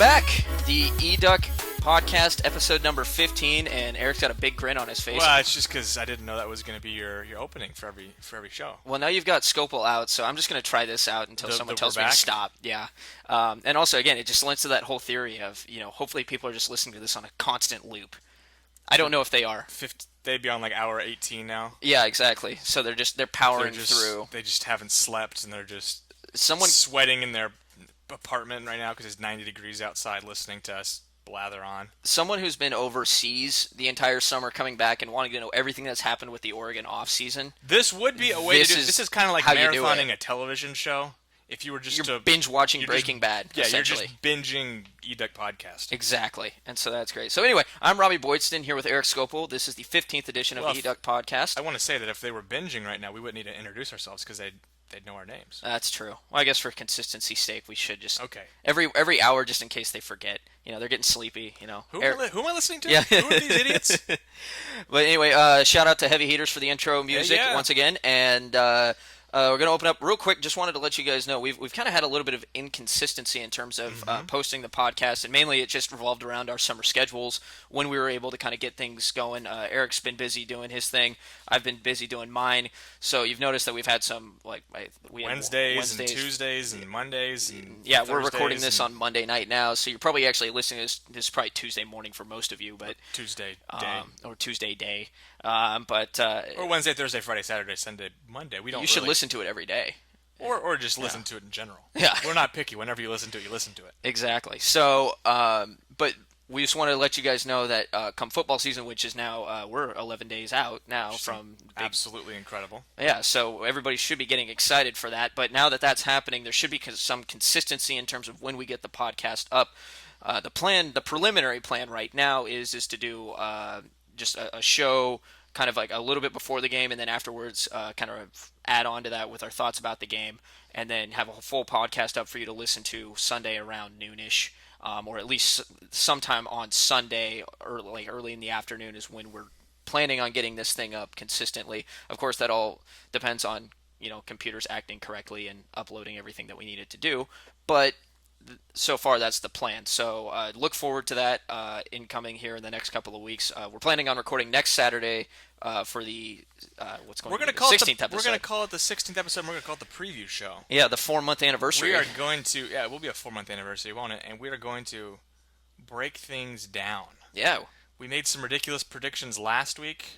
back. The eDuck podcast, episode number 15, and Eric's got a big grin on his face. Well, it's just because I didn't know that was going to be your opening for every show. Well, now you've got Scopel out, so I'm just going to try this out until someone tells me to stop. Yeah. And also, again, it just lends to that whole theory of, hopefully people are just listening to this on a constant loop. I don't know if they are. They'd be on like hour 18 now. Yeah, exactly. So they're powering through. They just haven't slept, and they're just sweating in their apartment right now because it's 90 degrees outside, listening to us blather on. Someone who's been overseas the entire summer, coming back and wanting to know everything that's happened with the Oregon off season. This would be a way to do it. This is kind of like marathoning a television show. If you were just binge watching Breaking Bad, yeah, essentially. You're just binging eDuck podcast. Exactly, and so that's great. So anyway, I'm Robby Boydstun here with Erik Scopel. This is the 15th edition of eDuck podcast. I want to say that if they were binging right now, we wouldn't need to introduce ourselves because they'd know our names. That's true. Well, I guess for consistency's sake, we should just every hour, just in case they forget. They're getting sleepy. Who am I listening to? Yeah. Who are these idiots? But anyway, shout out to Heavy Heaters for the intro music once again, and we're going to open up real quick. Just wanted to let you guys know we've kind of had a little bit of inconsistency in terms of posting the podcast, and mainly it just revolved around our summer schedules when we were able to kind of get things going. Eric's been busy doing his thing. I've been busy doing mine. So you've noticed that we've had some Wednesdays and Tuesdays and Mondays. And yeah, we're recording this on Monday night now, so you're probably actually listening to this is probably Tuesday morning for most of you, but Tuesday day or Tuesday day. Or Wednesday, Thursday, Friday, Saturday, Sunday, Monday. You should listen to it every day. Or just listen to it in general. Yeah. We're not picky. Whenever you listen to it, you listen to it. Exactly. So, but we just wanted to let you guys know that come football season, which is now, we're 11 days out now from... Absolutely incredible. Yeah, so everybody should be getting excited for that. But now that that's happening, there should be some consistency in terms of when we get the podcast up. The preliminary plan right now is to do just a show kind of like a little bit before the game, and then afterwards kind of add on to that with our thoughts about the game, and then have a full podcast up for you to listen to Sunday around noonish, or at least sometime on Sunday early in the afternoon is when we're planning on getting this thing up consistently. Of course, that all depends on computers acting correctly and uploading everything that we need it to do, but so far that's the plan. So look forward to that incoming here in the next couple of weeks. We're planning on recording next Saturday for the 16th episode. We're going to call it the 16th episode, and we're going to call it the preview show. Yeah, the 4-month anniversary. It will be a 4-month anniversary, won't it? And we are going to break things down. Yeah. We made some ridiculous predictions last week.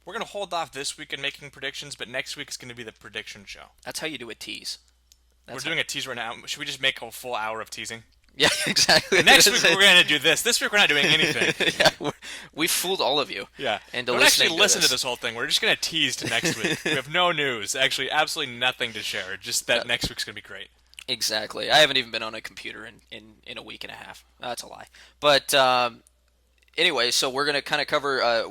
We're going to hold off this week in making predictions, but next week is going to be the prediction show. That's how you do a tease. We're doing a tease right now. Should we just make a full hour of teasing? Yeah, exactly. And next week we're going to do this. This week we're not doing anything. Yeah, we fooled all of you. Yeah. Don't actually listen to this whole thing. We're just going to tease to next week. We have no news. Actually, absolutely nothing to share. Just that next week's going to be great. Exactly. I haven't even been on a computer in a week and a half. That's a lie. But anyway, so we're going to kind of cover.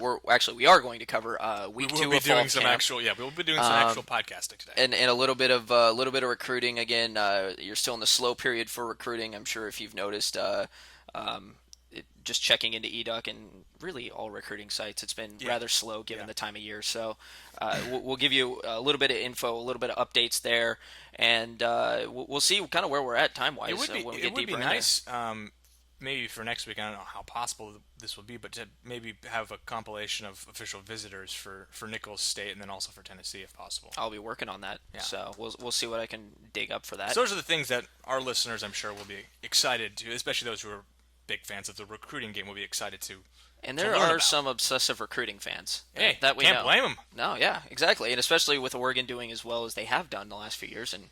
We are going to cover week 2 of fall camp. We'll be doing some actual podcasting today, and a little bit of recruiting. Again, you're still in the slow period for recruiting. I'm sure if you've noticed, just checking into eDuck and really all recruiting sites, it's been rather slow given the time of year. So we'll give you a little bit of info, a little bit of updates there, and we'll see kind of where we're at time wise. It would be nice. Maybe for next week, I don't know how possible this will be, but to maybe have a compilation of official visitors for Nichols State and then also for Tennessee if possible. I'll be working on that, so we'll see what I can dig up for that. So those are the things that our listeners, I'm sure, will be excited to, especially those who are big fans of the recruiting game, will be excited to. And there are some obsessive recruiting fans. Hey, that we can't blame them. No, yeah, exactly, and especially with Oregon doing as well as they have done the last few years, and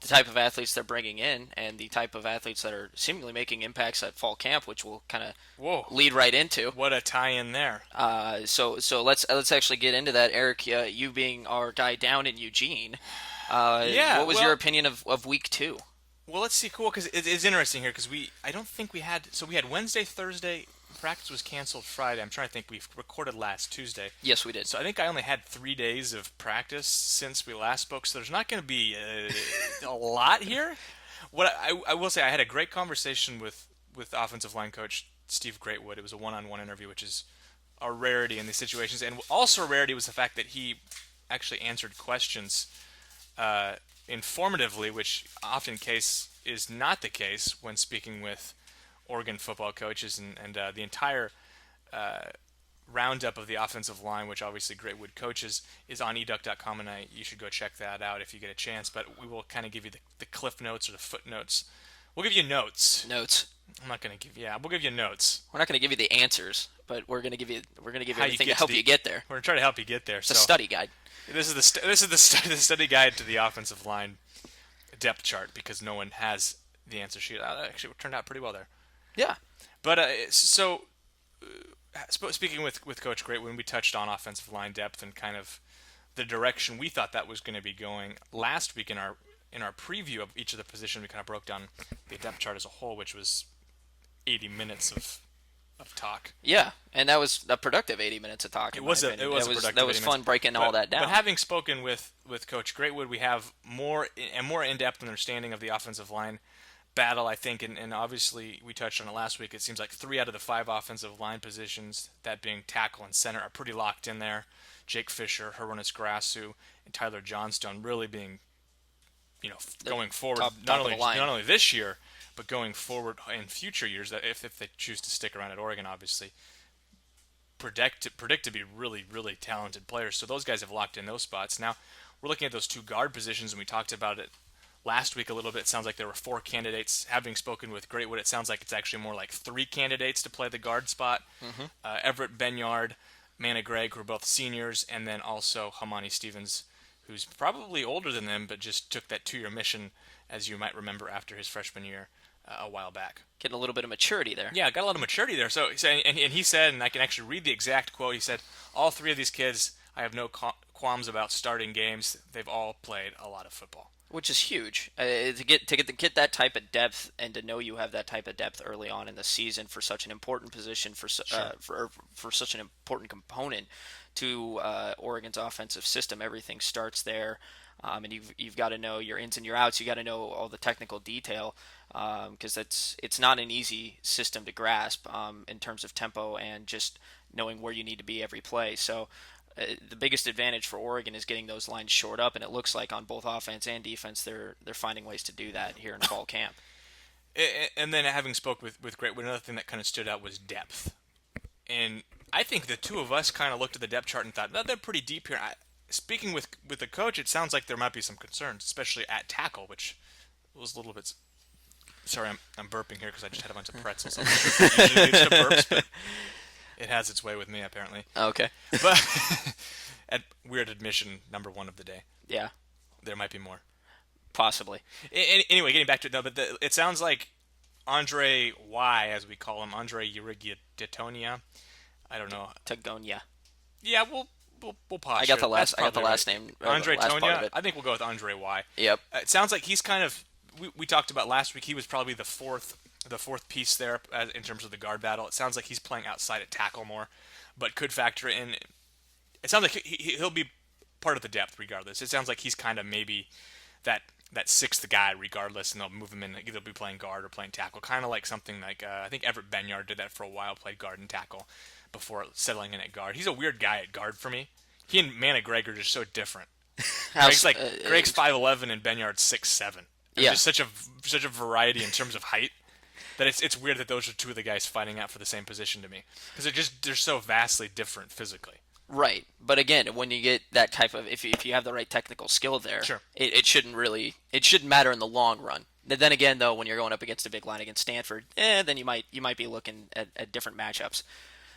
the type of athletes they're bringing in, and the type of athletes that are seemingly making impacts at fall camp, which we'll kind of lead right into. What a tie-in there! So let's actually get into that, Eric. You being our guy down in Eugene, what was your opinion of week 2? Well, let's see. Cool, because it's interesting here because we had Wednesday, Thursday. Practice was canceled Friday. I'm trying to think. We recorded last Tuesday. Yes, we did. So I think I only had 3 days of practice since we last spoke. So there's not going to be a lot here. What I will say, I had a great conversation with offensive line coach Steve Greatwood. It was a one-on-one interview, which is a rarity in these situations. And also a rarity was the fact that he actually answered questions informatively, which often is not the case when speaking with Oregon football coaches, and the entire roundup of the offensive line, which obviously Greatwood coaches, is on eDuck.com, and you should go check that out if you get a chance. But we will kind of give you the cliff notes or the footnotes. We'll give you notes. Notes. I'm not going to give. Yeah, we'll give you notes. We're not going to give you the answers, but we're going to give you How everything to help you get there. We're going to try to help you get there. It's a study guide. This is the study guide to the offensive line depth chart, because no one has the answer sheet. Actually, it turned out pretty well there. Yeah. But speaking with Coach Great, when we touched on offensive line depth and kind of the direction we thought that was going to be going last week in our preview of each of the positions, we kind of broke down the depth chart as a whole, which was 80 minutes of talk. Yeah, and that was a productive 80 minutes of talk. It was fun breaking all that down. But having spoken with Coach Greatwood, we have more in-depth understanding of the offensive line battle, I think, and obviously we touched on it last week. It seems like 3 out of the 5 offensive line positions, that being tackle and center, are pretty locked in there. Jake Fisher, Hronis Grasu, and Tyler Johnstone really being, going forward, not only this year, but going forward in future years, that if they choose to stick around at Oregon, obviously predict to be really, really talented players. So those guys have locked in those spots. Now we're looking at those 2 guard positions, and we talked about it last week a little bit. It sounds like there were 4 candidates. Having spoken with Greatwood, it sounds like it's actually more like 3 candidates to play the guard spot. Mm-hmm. Everett Benyard, Manna Gregg, who are both seniors, and then also Hamani Stevens, who's probably older than them, but just took that 2-year mission, as you might remember, after his freshman year a while back. Getting a little bit of maturity there. Yeah, got a lot of maturity there. So, and he said, and I can actually read the exact quote, he said, all 3 of these kids, I have no qualms about starting games. They've all played a lot of football. Which is huge to get that type of depth, and to know you have that type of depth early on in the season for such an important position, for such an important component to Oregon's offensive system. Everything starts there, and you've got to know your ins and your outs. You got to know all the technical detail, because it's not an easy system to grasp in terms of tempo and just knowing where you need to be every play. So the biggest advantage for Oregon is getting those lines shored up, and it looks like on both offense and defense they're finding ways to do that here in fall camp. And then having spoke with Greatwood, another thing that kind of stood out was depth. And I think the 2 of us kind of looked at the depth chart and thought, they're pretty deep here. Speaking with the coach, it sounds like there might be some concerns, especially at tackle, which was a little bit... Sorry, I'm burping here because I just had a bunch of pretzels. I'm not sure if it usually leads to burps, but it has its way with me, apparently. Okay. But at weird admission, number 1 of the day. Yeah. There might be more. Possibly. Anyway, getting back to it, though, but it sounds like Andre Y, as we call him, Andre Urigiatonia. I don't know. Tagonia. Yeah, we'll pause. I got the last name. Andre last Tonia. I think we'll go with Andre Y. Yep. It sounds like he's kind of. We talked about last week. He was probably the fourth piece there in terms of the guard battle. It sounds like he's playing outside at tackle more, but could factor in. It sounds like he'll be part of the depth regardless. It sounds like he's kind of maybe that 6th guy regardless, and they'll move him in. Either be playing guard or playing tackle, kind of like something like I think Everett Benyard did that for a while, played guard and tackle before settling in at guard. He's a weird guy at guard for me. He and Manna Gregg are just so different. Greg's 5'11" and Benyard's 6'7". There's just such a variety in terms of height that it's weird that those are 2 of the guys fighting out for the same position to me, because they're so vastly different physically. Right, but again, when you get that type of if you have the right technical skill there, sure. it shouldn't matter in the long run. Then again, though, when you're going up against a big line against Stanford, then you might be looking at different matchups.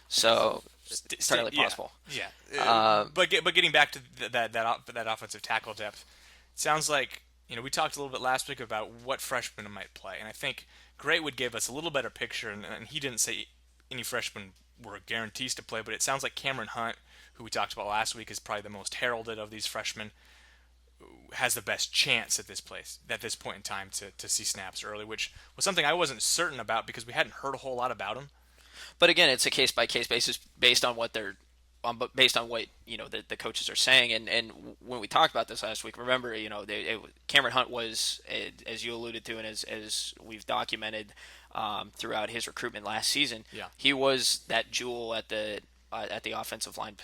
So it's entirely possible. Yeah. But getting back to that offensive tackle depth, it sounds like we talked a little bit last week about what freshmen might play, and I think Greatwood gave us a little better picture, and he didn't say any freshmen were guarantees to play, but it sounds like Cameron Hunt, who we talked about last week, is probably the most heralded of these freshmen, has the best chance at this point in time to see snaps early, which was something I wasn't certain about because we hadn't heard a whole lot about him. But again, it's a case by case basis based on what the coaches are saying. And when we talked about this last week, remember, Cameron Hunt was, as you alluded to, and as we've documented throughout his recruitment last season, he was that jewel at the offensive line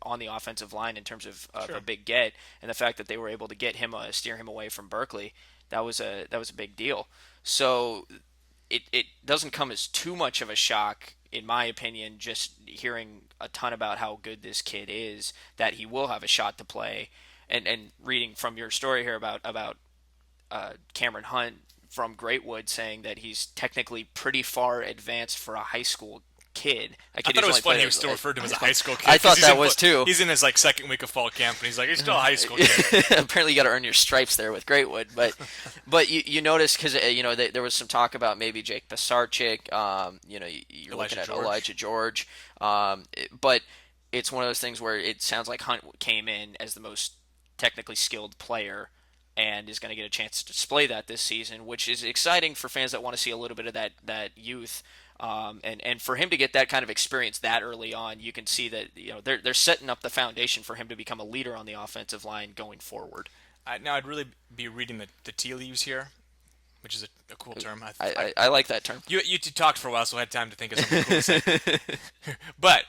on the offensive line in terms of a big get, and the fact that they were able to get him steer him away from Berkeley, that was a big deal. So it doesn't come as too much of a shock, in my opinion, just hearing a ton about how good this kid is, that he will have a shot to play. And reading from your story here about Cameron Hunt from Greatwood saying that he's technically pretty far advanced for a high school kid. A I kid thought who's it was only funny played he was still referred to him as a high school kid. I 'Cause thought that was too. He's in his like second week of fall camp, and he's like, he's still a high school kid. Apparently, you got to earn your stripes there with Greatwood, but you notice because there was some talk about maybe Jake Pisarcik. You're looking at Elijah George, but it's one of those things where it sounds like Hunt came in as the most technically skilled player and is going to get a chance to display that this season, which is exciting for fans that want to see a little bit of that youth. And for him to get that kind of experience that early on, you can see that they're setting up the foundation for him to become a leader on the offensive line going forward. Now I'd really be reading the tea leaves here, which is a cool term. I like that term. You talked for a while, so I had time to think of something cool to say. But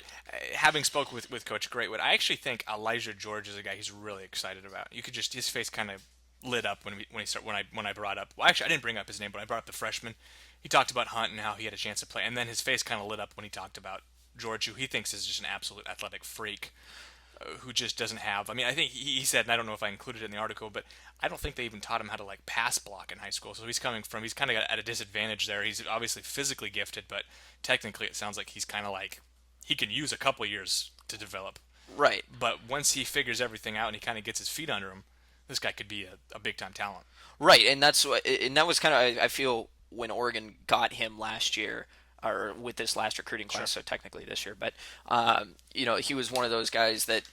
having spoke with Coach Greatwood, I actually think Elijah George is a guy he's really excited about. You could just his face kind of lit up when I brought up. Well, actually, I didn't bring up his name, but I brought up the freshman. He talked about Hunt and how he had a chance to play, and then his face kind of lit up when he talked about George, who he thinks is just an absolute athletic freak, who just doesn't have. I mean, I think he said, and I don't know if I included it in the article, but I don't think they even taught him how to like pass block in high school. So he's kind of at a disadvantage there. He's obviously physically gifted, but technically it sounds like he's kind of like he can use a couple years to develop. Right. But once he figures everything out and he kind of gets his feet under him, this guy could be a big time talent. Right, and that was kind of I feel when Oregon got him last year, or with this last recruiting class, Sure. so technically this year, but he was one of those guys that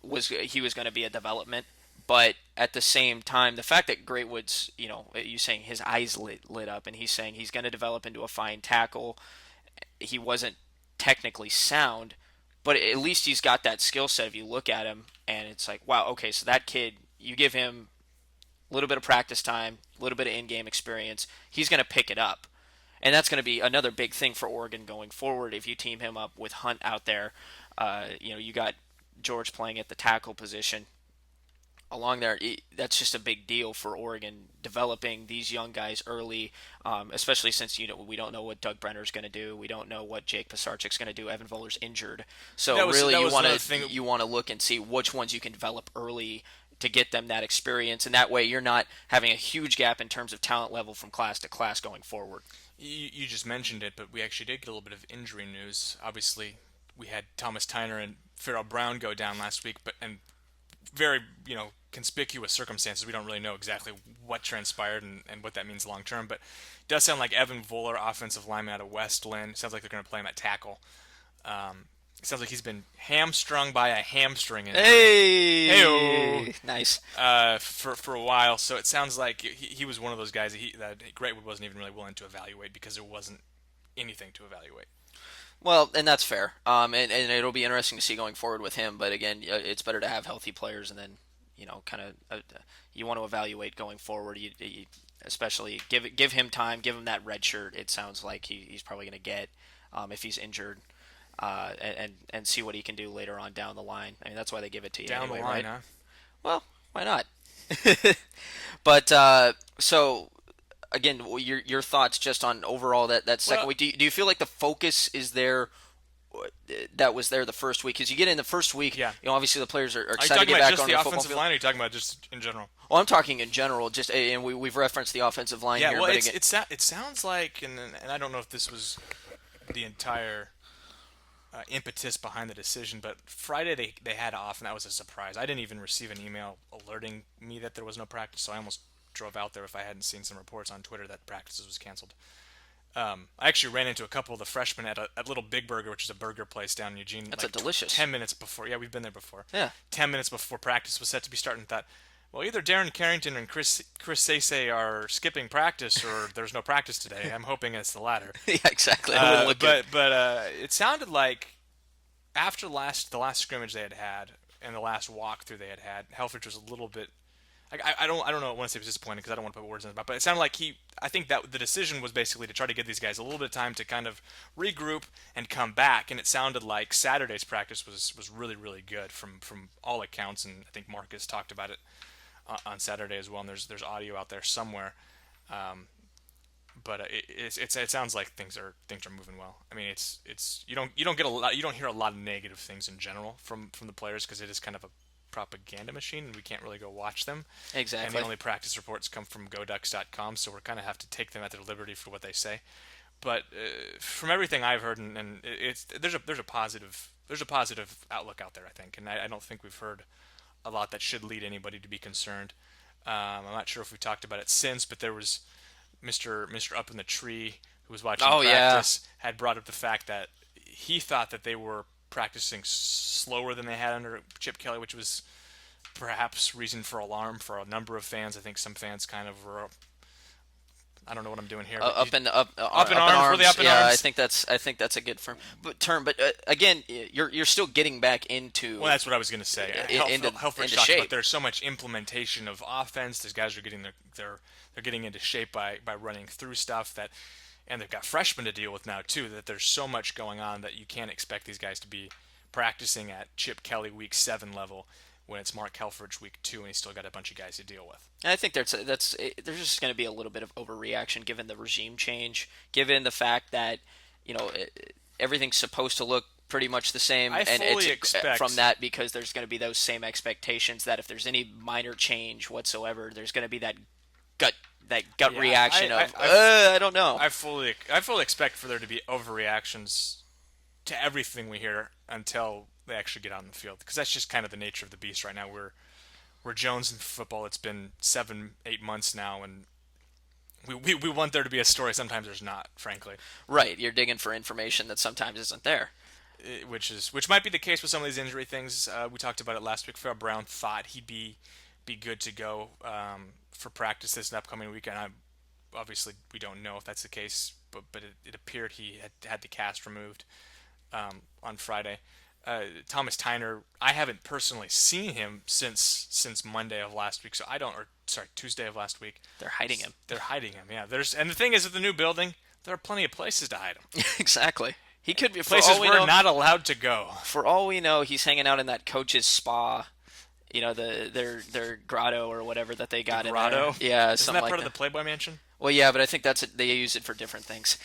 he was going to be a development, but at the same time, the fact that Greatwood's you saying his eyes lit up, and he's saying he's going to develop into a fine tackle. He wasn't technically sound, but at least he's got that skill set. If you look at him, and it's like, wow, okay, so that kid, you give him a little bit of practice time, a little bit of in-game experience, he's going to pick it up. And that's going to be another big thing for Oregon going forward. If you team him up with Hunt out there, you got George playing at the tackle position along there. That's just a big deal for Oregon, developing these young guys early, especially since we don't know what Doug Brenner's going to do. We don't know what Jake Pisarcik's going to do. Evan Voller's injured, so really you want to look and see which ones you can develop early to get them that experience, and that way you're not having a huge gap in terms of talent level from class to class going forward. You just mentioned it, but we actually did get a little bit of injury news. Obviously, we had Thomas Tyner and Farrell Brown go down last week, and very conspicuous circumstances. We don't really know exactly what transpired and what that means long term, but it does sound like Evan Voller, offensive lineman out of West Lynn, sounds like they're going to play him at tackle. It sounds like he's been hamstrung by a hamstring injury. Hey, nice. For a while, so it sounds like he was one of those guys that Greatwood wasn't even really willing to evaluate because there wasn't anything to evaluate. Well, and that's fair. And it'll be interesting to see going forward with him. But again, it's better to have healthy players, and then kind of you want to evaluate going forward. You especially give him time, give him that red shirt. It sounds like he's probably going to get if he's injured. And see what he can do later on down the line. I mean, that's why they give it to you down anyway, the line, right? huh? Well, why not? But so again, your thoughts just on overall that second week. Do you feel like the focus is there? That was there the first week because you get in the first week. Yeah. Obviously the players are excited Are to you talking get about back just on the the football offensive field. line, or are you talking about just in general? Well, I'm talking in general. Just and we've referenced the offensive line Yeah, here. well, But it sounds like, and I don't know if this was the entire impetus behind the decision, but Friday they had off, and that was a surprise. I didn't even receive an email alerting me that there was no practice, so I almost drove out there if I hadn't seen some reports on Twitter that practices was canceled. I actually ran into a couple of the freshmen at Little Big Burger, which is a burger place down in Eugene. That's like a delicious. 10 minutes before. Yeah, we've been there before. Yeah. 10 minutes before practice was set to be starting. Thought, well, either Darren Carrington and Chris Sese are skipping practice, or there's no practice today. I'm hoping it's the latter. Yeah, exactly. It wouldn't look good. But it sounded like after the last scrimmage they had and the last walkthrough they had, Helfrich was a little bit. I don't know. I want to say he was disappointed because I don't want to put words in his mouth. But it sounded like I think that the decision was basically to try to give these guys a little bit of time to kind of regroup and come back. And it sounded like Saturday's practice was really, really good from all accounts. And I think Marcus talked about it on Saturday as well. And there's audio out there somewhere. but it sounds like things are moving well. I mean, it's you don't get a lot, you don't hear a lot of negative things in general from the players because it is kind of a propaganda machine and we can't really go watch them. And the Exactly. only practice reports come from GoDucks.com, so we're kind of have to take them at their liberty for what they say. But from everything I've heard, and there's a positive outlook out there, I think, and I don't think we've heard a lot that should lead anybody to be concerned. I'm not sure if we talked about it since, but there was Mr. Up in the Tree, who was watching Oh yeah. practice, had brought up the fact that he thought that they were practicing slower than they had under Chip Kelly, which was perhaps reason for alarm for a number of fans. I think some fans kind of were, I don't know what I'm doing here, but Up in up in up in arms, really arms. up in Yeah, arms. I think that's a good term. But again, you're still getting back into Well, that's what I was going to say. into Helfrich into talked about shape. there's so much implementation of offense. These guys are getting they're getting into shape by running through stuff that, and they've got freshmen to deal with now too. That there's so much going on that you can't expect these guys to be practicing at Chip Kelly week 7 level when it's Mark Helfrich week 2 and he's still got a bunch of guys to deal with. And I think there's just going to be a little bit of overreaction given the regime change, given the fact that you know everything's supposed to look pretty much the same, I and it's fully expect from that because there's going to be those same expectations that if there's any minor change whatsoever, there's going to be gut gut Yeah, reaction of I don't know. I fully expect for there to be overreactions to everything we hear until they actually get out in the field because that's just kind of the nature of the beast right now. We're Jones in football. It's been 7-8 months now, and we want there to be a story. Sometimes there's not, frankly, Right, you're digging for information that sometimes isn't there. which might be the case with some of these injury things. We talked about it last week. Phil Brown thought he'd be good to go for practice this upcoming weekend. Obviously, we don't know if that's the case, but it appeared he had the cast removed on Friday. Thomas Tyner, I haven't personally seen him since Monday of last week, so I don't. Or sorry, Tuesday of last week. They're hiding him. They're hiding him. Yeah, and the thing is, with the new building, there are plenty of places to hide him. Exactly. He could be Places we're not allowed to go. for all we know, he's hanging out in that coach's spa. You know, their grotto or whatever that they got in there. Grotto. Yeah, Isn't something that like part of that. the Playboy Mansion? Well, yeah, but I think they use it for different things.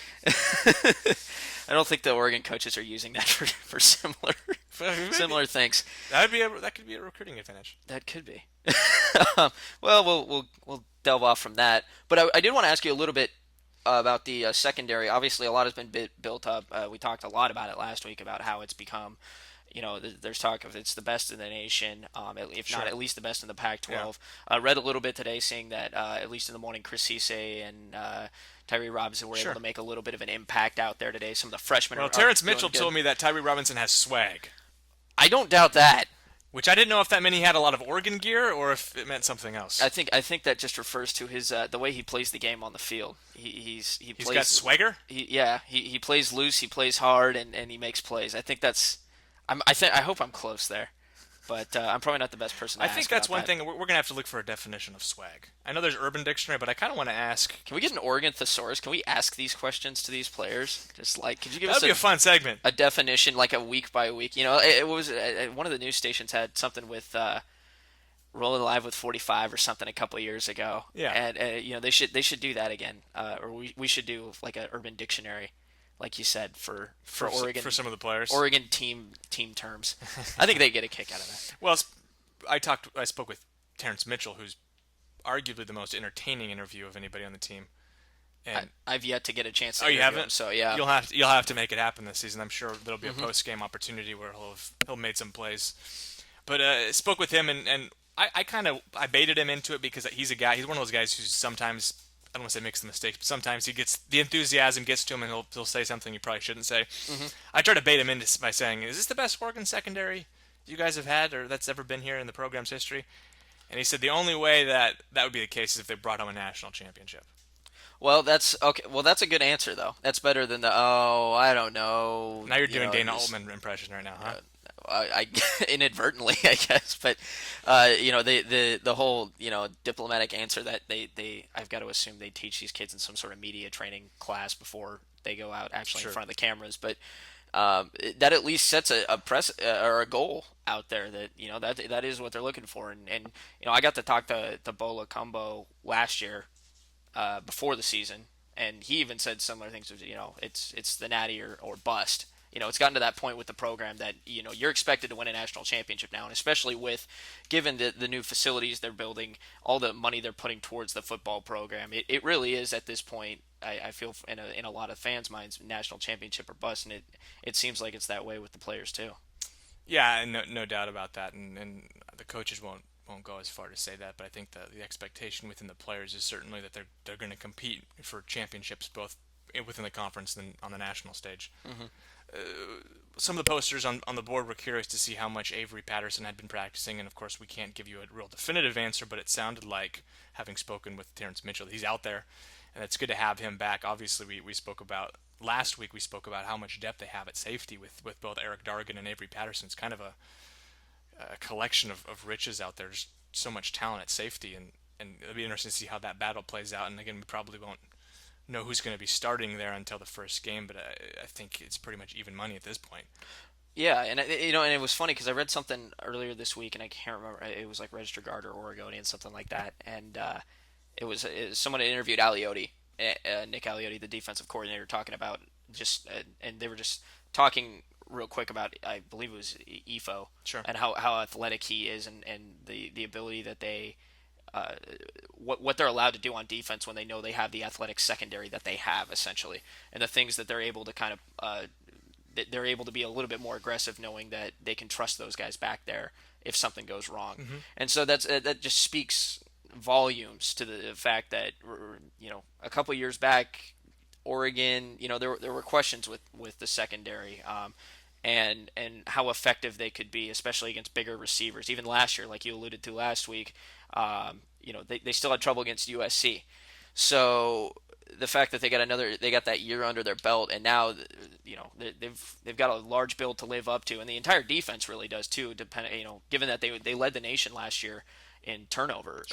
I don't think the Oregon coaches are using that for similar things. That could be a recruiting advantage. That could be. Well, we'll delve off from that. But I did want to ask you a little bit about the secondary. Obviously, a lot has been built up. We talked a lot about it last week about how it's become. You know, there's talk of it's the best in the nation, if Sure. not at least the best in the Pac-12. Yeah. I read a little bit today saying that at least in the morning, Chris Cisse and Tyree Robinson were able Sure. to make a little bit of an impact out there today. Some of the freshmen Well, are Terrence doing Mitchell good. told me that Tyree Robinson has swag, I don't doubt that. which I didn't know if that meant he had a lot of Oregon gear or if it meant something else. I think that just refers to his the way he plays the game on the field. He He's plays got swagger. he plays loose, he plays hard, and he makes plays. I think that's I hope I'm close there, but I'm probably not the best person to I ask think that's about one that. thing we're gonna have to look for a definition of swag. I know there's Urban Dictionary, but I kind of want to ask. Can we get an Oregon thesaurus? Can we ask these questions to these players? Just like, could you give That us would be a fun segment. a definition, like a week by week? You know, it was one of the news stations had something with Rolling Live with 45 or something a couple of years ago. Yeah. And you know they should do that again, or we should do like an Urban Dictionary, like you said for Oregon for some of the players. Oregon team terms. I think they get a kick out of that. Well, I spoke with Terrence Mitchell, who's arguably the most entertaining interview of anybody on the team. And I've yet to get a chance to oh, you interview him, haven't? so yeah. You'll have to make it happen this season. I'm sure there'll be a post game opportunity where he'll made some plays. But spoke with him and I baited him into it because he's one of those guys who sometimes, I don't want to say makes the mistake, but sometimes the enthusiasm gets to him and he'll say something you probably shouldn't say. I try to bait him into by saying, "Is this the best Oregon secondary you guys have had or that's ever been here in the program's history?" And he said the only way that would be the case is if they brought home a national championship. Well, that's okay. Well, that's a good answer though. That's better than the I don't know. Now you're doing Dana this- Altman impression right now, huh? I inadvertently, I guess, but you know, the whole diplomatic answer that I've got to assume they teach these kids in some sort of media training class before they go out actually Sure. in front of the cameras, but that at least sets a press or a goal out there that that is what they're looking for, and I got to talk to Bola Combo last year before the season. And he even said similar things. It's the natty or bust. It's gotten to that point with the program that you're expected to win a national championship now, and especially with given the new facilities they're building, all the money they're putting towards the football program. It really is at this point. I feel in a lot of fans' minds, national championship or bust, and it seems like it's that way with the players too. Yeah, no doubt about that, and the coaches won't go as far to say that, but I think the expectation within the players is certainly that they're going to compete for championships both within the conference and on the national stage. Hmm. Some of the posters on the board were curious to see how much Avery Patterson had been practicing, and of course we can't give you a real definitive answer, but it sounded like, having spoken with Terrence Mitchell, he's out there, and it's good to have him back. Obviously, we spoke about last week. We spoke about how much depth they have at safety with both Eric Dargan and Avery Patterson. It's kind of a collection of riches out there. There's so much talent at safety, and it'll be interesting to see how that battle plays out. And again, we probably won't know who's going to be starting there until the first game, but I think it's pretty much even money at this point. Yeah, and it was funny because I read something earlier this week, and I can't remember. It was like Register Guard or Oregonian, something like that, and it was someone had interviewed Aliotti, Nick Aliotti, the defensive coordinator, talking about and they were just talking real quick about, I believe it was EFO, Sure. and how athletic he is, and the ability that they what they're allowed to do on defense when they know they have the athletic secondary that they have essentially, and the things that they're able to kind of they're able to be a little bit more aggressive, knowing that they can trust those guys back there if something goes wrong. Mm-hmm. And so that just speaks volumes to the fact that a couple years back, Oregon, there were questions with the secondary. And how effective they could be, especially against bigger receivers. Even last year, like you alluded to last week, they still had trouble against USC. So the fact that they got that year under their belt, and now they've got a large build to live up to, and the entire defense really does too. Given that they led the nation last year in turnover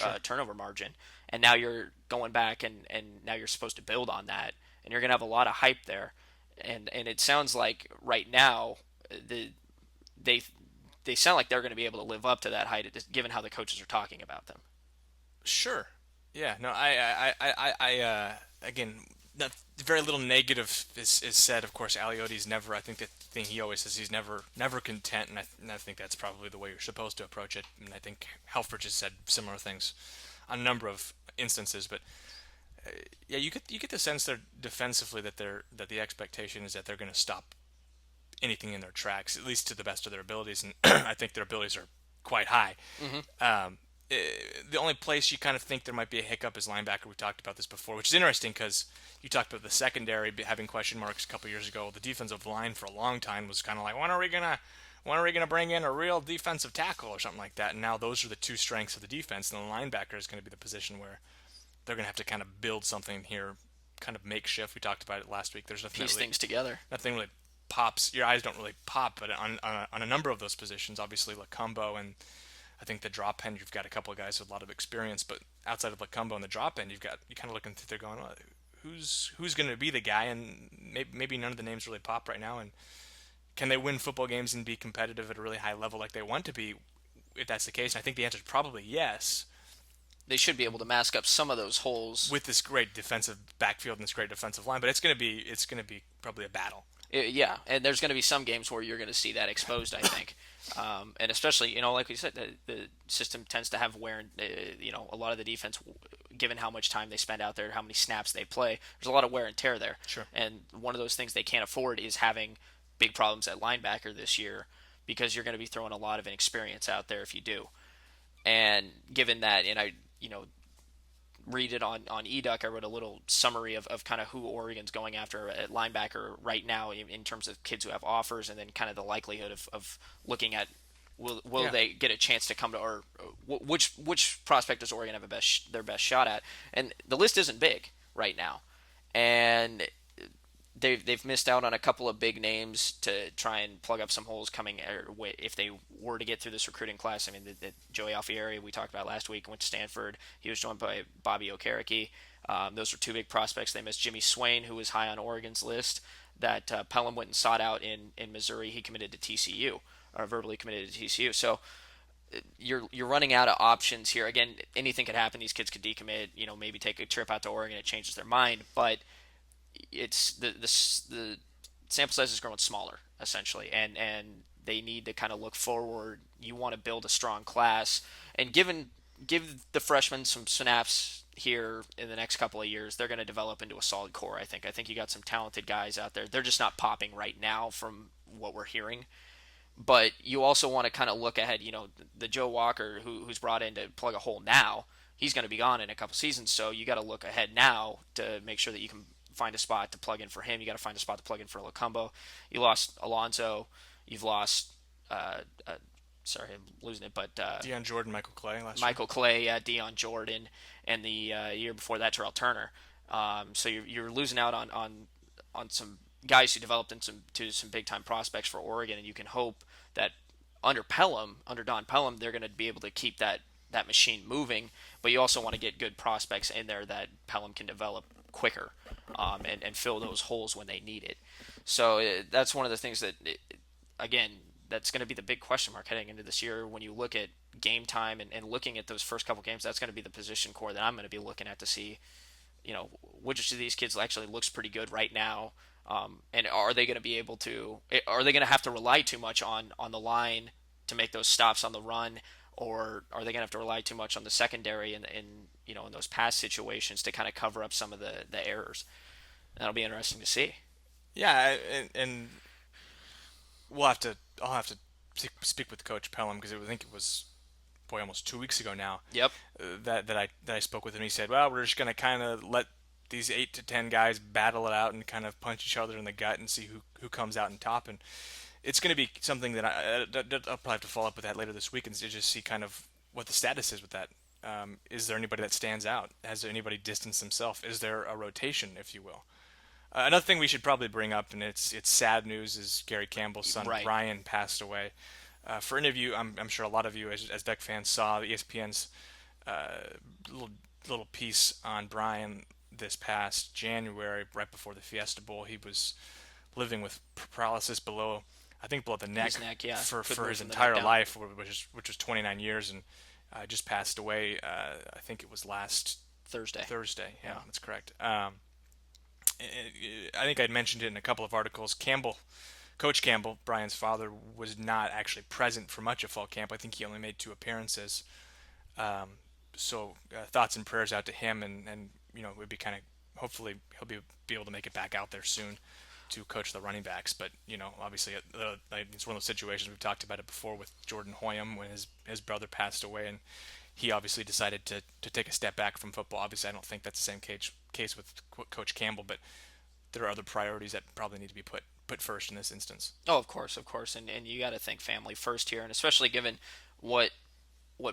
margin, and now you're going back and now you're supposed to build on that, and you're gonna have a lot of hype there. And it sounds like right now they they sound like they're going to be able to live up to that height, given how the coaches are talking about them. Sure. Yeah. No. Again, very little negative is said. Of course, Aliotti's never. I think the thing he always says, he's never content, and I think that's probably the way you're supposed to approach it. And I think Helfrich has said similar things on a number of instances, but yeah, you get the sense that defensively that the expectation is that they're going to stop anything in their tracks, at least to the best of their abilities, and I think their abilities are quite high. Mm-hmm. The only place you kind of think there might be a hiccup is linebacker. We talked about this before, which is interesting because you talked about the secondary having question marks a couple years ago. The defensive line for a long time was kind of like, when are we gonna bring in a real defensive tackle or something like that? And now those are the two strengths of the defense, and the linebacker is going to be the position where they're going to have to kind of build something here, kind of makeshift. We talked about it last week. There's nothing Piece things together. Nothing really pops. Your eyes don't really pop, but on a number of those positions, obviously Lacumbo, and I think the drop end, you've got a couple of guys with a lot of experience, but outside of Lacumbo and the drop end, you kind of looking through there going, well, who's going to be the guy? And maybe none of the names really pop right now. And can they win football games and be competitive at a really high level like they want to be? If that's the case, and I think the answer is probably yes. They should be able to mask up some of those holes with this great defensive backfield and this great defensive line, but it's going to be probably a battle. Yeah, and there's going to be some games where you're going to see that exposed, I think. And especially, like we said, the system tends to have wear, and a lot of the defense, given how much time they spend out there, how many snaps they play, there's a lot of wear and tear there. Sure. And one of those things they can't afford is having big problems at linebacker this year, because you're going to be throwing a lot of inexperience out there if you do. And given that, and I read it on eDuck, I wrote a little summary of kind of who Oregon's going after at linebacker right now in terms of kids who have offers, and then kind of the likelihood of looking at will they get a chance to come to, or which prospect does Oregon have their best shot at. And the list isn't big right now, and they've missed out on a couple of big names to try and plug up some holes coming, if they were to get through this recruiting class. I mean, the Joey Alfieri we talked about last week went to Stanford. He was joined by Bobby Okereke. Those were two big prospects. They missed Jimmy Swain, who was high on Oregon's list, that Pelham went and sought out in Missouri. He committed to TCU, or verbally committed to TCU. So you're running out of options here. Again, anything could happen. These kids could decommit. Maybe take a trip out to Oregon. It changes their mind, but it's the sample size is growing smaller essentially, and they need to kind of look forward. You want to build a strong class, and give the freshmen some snaps here in the next couple of years. They're going to develop into a solid core. I think you got some talented guys out there. They're just not popping right now from what we're hearing. But you also want to kind of look ahead. The Joe Walker who's brought in to plug a hole now, he's going to be gone in a couple seasons. So you got to look ahead now to make sure that you can find a spot to plug in for him. You got to find a spot to plug in for Locumbo. You lost Alonso. You've lost. Sorry, I'm losing it, but Deion Jordan, Michael Clay last year. Michael Clay, Deion Jordan, and the year before that, Terrell Turner. So you're losing out on some guys who developed into some big time prospects for Oregon, and you can hope that under Don Pelham, they're going to be able to keep that machine moving. But you also want to get good prospects in there that Pelham can develop quicker, and fill those holes when they need it. So that's one of the things that, again, that's going to be the big question mark heading into this year when you look at game time and looking at those first couple games. That's going to be the position core that I'm going to be looking at to see, which of these kids actually looks pretty good right now. And are they going to be able to? Are they going to have to rely too much on the line to make those stops on the run, or are they going to have to rely too much on the secondary and in those pass situations to kind of cover up some of the errors? That'll be interesting to see. Yeah, and I'll have to speak with Coach Pelham because I think it was almost 2 weeks ago now Yep. that I spoke with him. He said, "Well, we're just going to kind of let these 8 to 10 guys battle it out and kind of punch each other in the gut and see who comes out on top." And it's going to be something that I'll probably have to follow up with that later this week and just see kind of what the status is with that. Is there anybody that stands out? Has anybody distanced himself? Is there a rotation, if you will? Another thing we should probably bring up, and it's sad news, is Gary Campbell's son Right. Brian passed away. For any of you, I'm sure a lot of you as Duck fans saw ESPN's little piece on Brian this past January, right before the Fiesta Bowl. He was living with paralysis I think below the neck, His neck, yeah. Couldn't for move his from the entire neck down. life, which was 29 years, and just passed away. I think it was last Thursday. Thursday. Yeah, Yeah. that's correct. I think I'd mentioned it in a couple of articles. Coach Campbell, Brian's father, was not actually present for much of fall camp. I think he only made 2 appearances. So thoughts and prayers out to him, and it would be kind of, hopefully he'll be able to make it back out there soon to coach the running backs. But obviously it's one of those situations, we've talked about it before with Jordan Hoyam when his brother passed away, and he obviously decided to take a step back from football. Obviously, I don't think that's the same case with Coach Campbell, but there are other priorities that probably need to be put first in this instance. Oh, of course, and you got to think family first here, and especially given what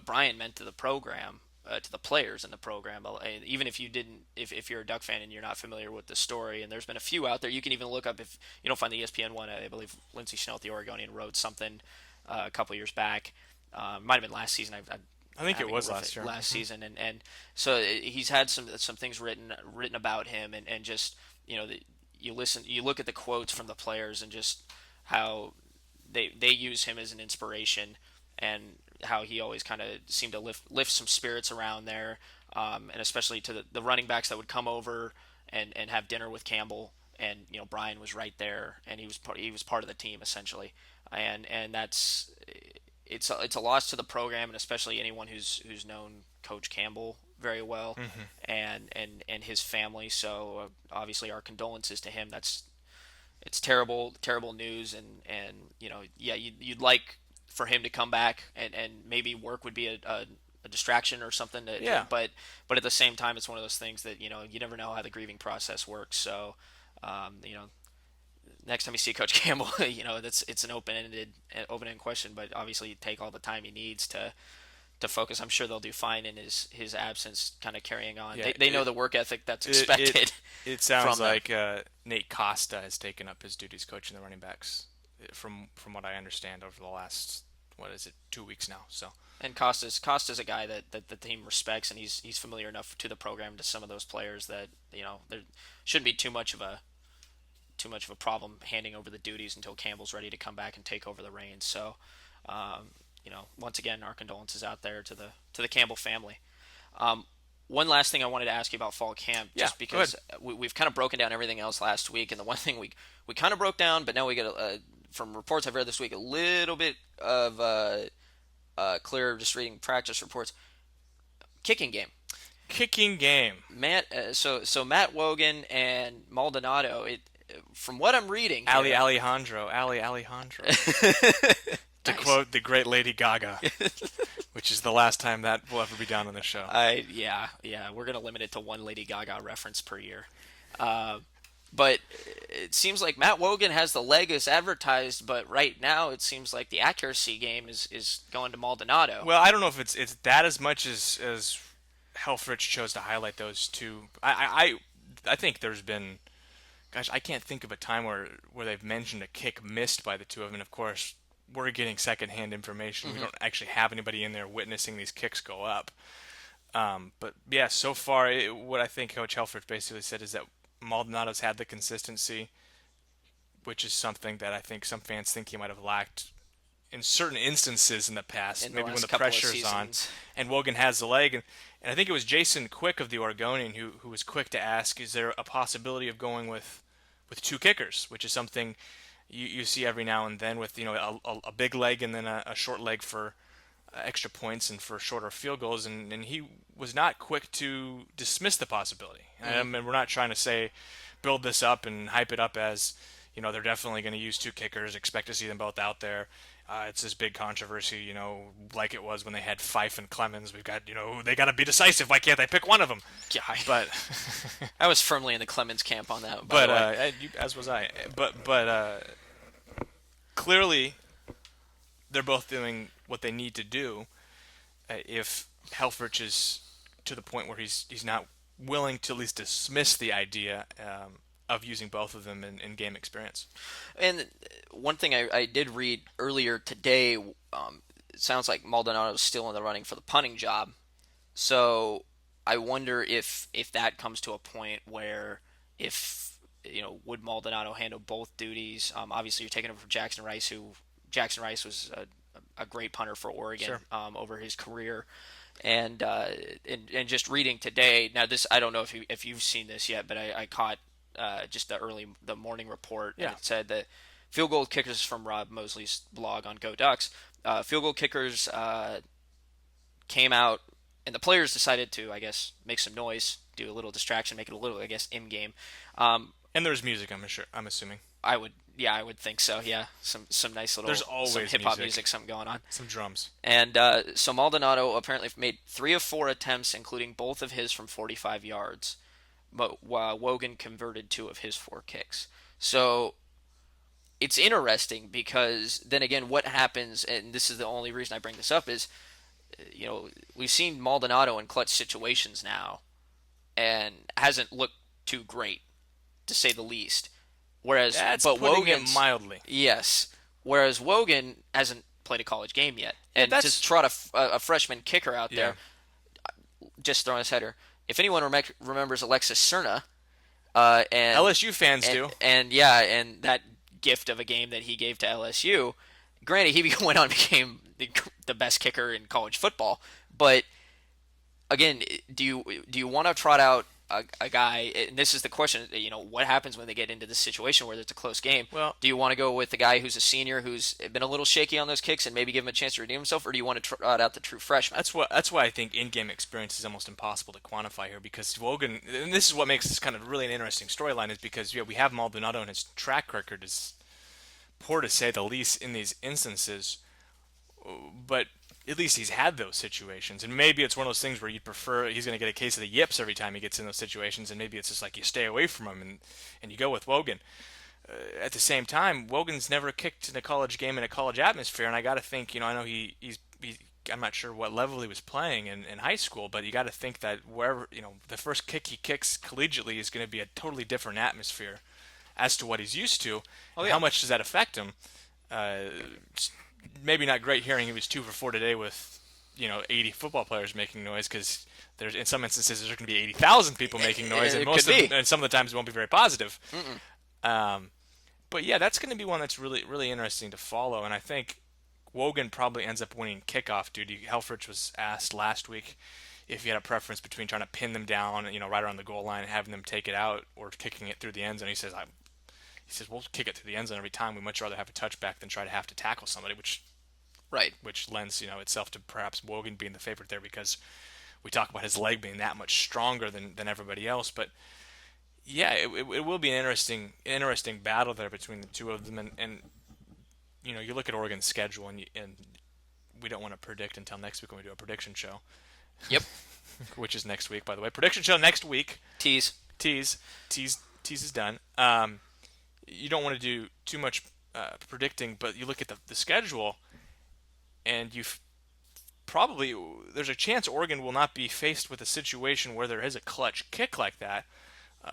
Brian meant to the program, to the players in the program. Even if you didn't, if you're a Duck fan and you're not familiar with the story, and there's been a few out there, you can even look up if you don't find the ESPN one. I believe Lindsey Schnell, the Oregonian, wrote something a couple years back. Might have been last season. I think it having was with last year. last season, and so he's had some things written about him, and just you look at the quotes from the players and just how they use him as an inspiration, and how he always kind of seemed to lift some spirits around there, and especially to the running backs that would come over and have dinner with Campbell, and Brian was right there, and he was part of the team essentially, and that's it's a loss to the program, and especially anyone who's known Coach Campbell very well, and his family. So obviously our condolences to him. It's terrible news, and yeah, you'd like for him to come back, and maybe work would be a distraction or something. Yeah. But at the same time, it's one of those things that you never know how the grieving process works. So next time you see Coach Campbell, it's an open-ended question, but obviously you take all the time he needs to focus. I'm sure they'll do fine in his absence, kind of carrying on. Yeah, They know the work ethic that's it, expected. it sounds from them. like Nate Costa has taken up his duties coaching the running backs, from what I understand over the last, what is it, 2 weeks now. So And Costa's a guy that the team respects, and he's familiar enough to the program, to some of those players, that there shouldn't be too much of a problem handing over the duties until Campbell's ready to come back and take over the reins. So once again, our condolences out there to the Campbell family. Um, One last thing I wanted to ask you about fall camp, Yeah, just go ahead. because we've kind of broken down everything else last week, and the one thing we kind of broke down, but now we get from reports I've read this week a little bit of clear, just reading practice reports. Kicking game. Kicking game. So Matt Wogan and Maldonado. From what I'm reading Ali here, Alejandro. Ali Alejandro. To nice. quote the great Lady Gaga, which is the last time that will ever be done on this show. Yeah, we're gonna limit it to one Lady Gaga reference per year. Uh, but it seems like Matt Wogan has the leg as advertised, but right now it seems like the accuracy game is going to Maldonado. Well, I don't know if it's that as much as Helfrich chose to highlight those two. I think there's been, gosh, I can't think of a time where they've mentioned a kick missed by the two of them. And of course, we're getting secondhand information. We don't actually have anybody in there witnessing these kicks go up. But yeah, so far, what I think Coach Helfrich basically said is that Maldonado's had the consistency, which is something that I think some fans think he might have lacked in certain instances in the past, In the maybe when last the couple of pressure's on, seasons. and Wogan has the leg. And I think it was Jason Quick of the Oregonian who was quick to ask, is there a possibility of going with two kickers, which is something you see every now and then with a big leg and then a short leg for extra points and for shorter field goals, and he was not quick to dismiss the possibility. And we're not trying to say build this up and hype it up as they're definitely going to use two kickers, expect to see them both out there. It's this big controversy, like it was when they had Fife and Clemens. We've got, they got to be decisive. Why can't they pick one of them? Yeah, But, I was firmly in the Clemens camp on that. By but the way. as was I. But clearly, they're both doing what they need to do. If Helfrich is to the point where he's not willing to at least dismiss the idea of using both of them in game experience. And one thing I did read earlier today, it sounds like Maldonado is still in the running for the punting job. So I wonder if that comes to a point where if would Maldonado handle both duties? Obviously, you're taking over from Jackson Rice, who Jackson Rice was a great punter for Oregon Sure. over his career. And just reading today, now this I don't know if you've seen this yet, but I caught just the morning report, and Yeah. it said that field goal kickers from Rob Mosley's blog on Go Ducks. Field goal kickers came out, and the players decided to, I guess, make some noise, do a little distraction, make it a little, I guess, in game. And there's music, I'm assuming. I would think so. Yeah, some nice little There's always some hip hop music. music, something going on. Some drums. And so Maldonado apparently made 3 of 4 attempts, including both of his from 45 yards. But Wogan converted 2 of his 4 kicks. So it's interesting because then again, what happens, and this is the only reason I bring this up, is we've seen Maldonado in clutch situations now, and hasn't looked too great, to say the least. That's But putting Wogan's it mildly. yes, whereas Wogan hasn't played a college game yet, and that's to trot a freshman kicker out Yeah. there, just throwing his header. If anyone remembers Alexis Cerna, and LSU fans do. and that gift of a game that he gave to LSU. Granted, he went on and became the best kicker in college football. But again, do you want to trot out a guy? And this is the question. What happens when they get into this situation where it's a close game? Well, Do you want to go with the guy who's a senior who's been a little shaky on those kicks and maybe give him a chance to redeem himself, or do you want to trot out the true freshman? that's why I think in-game experience is almost impossible to quantify here, because Wogan, and this is what makes this kind of really an interesting storyline, is because we have Maldonado, and his track record is poor to say the least in these instances, but at least he's had those situations. And maybe it's one of those things where you'd prefer he's going to get a case of the yips every time he gets in those situations, and maybe it's just like you stay away from him and you go with Wogan. At the same time, Wogan's never kicked in a college game in a college atmosphere, and I got to think, I know he's I'm not sure what level he was playing in high school, but you got to think that wherever, the first kick he kicks collegiately is going to be a totally different atmosphere as to what he's used to. Oh, And yeah. how much does that affect him? Maybe not great hearing he was 2 for 4 today with 80 football players making noise, because there's in some instances there's going to be 80,000 people making noise, and It most could of be. them, and some of the times it won't be very positive. But yeah, that's going to be one that's really really interesting to follow, and I think Wogan probably ends up winning kickoff duty. Helfrich was asked last week if he had a preference between trying to pin them down, right around the goal line and having them take it out, or kicking it through the end zone. He says we'll kick it through the end zone every time. We'd much rather have a touchback than try to have to tackle somebody, Right. which lends itself to perhaps Wogan being the favorite there because we talk about his leg being that much stronger than everybody else. But yeah, it will be an interesting battle there between the two of them, and you look at Oregon's schedule, and we don't want to predict until next week when we do a prediction show, Yep. which is next week, by the way. Prediction show next week. Tease. Tease is done. You don't want to do too much predicting, but you look at the schedule, and probably there's a chance Oregon will not be faced with a situation where there is a clutch kick like that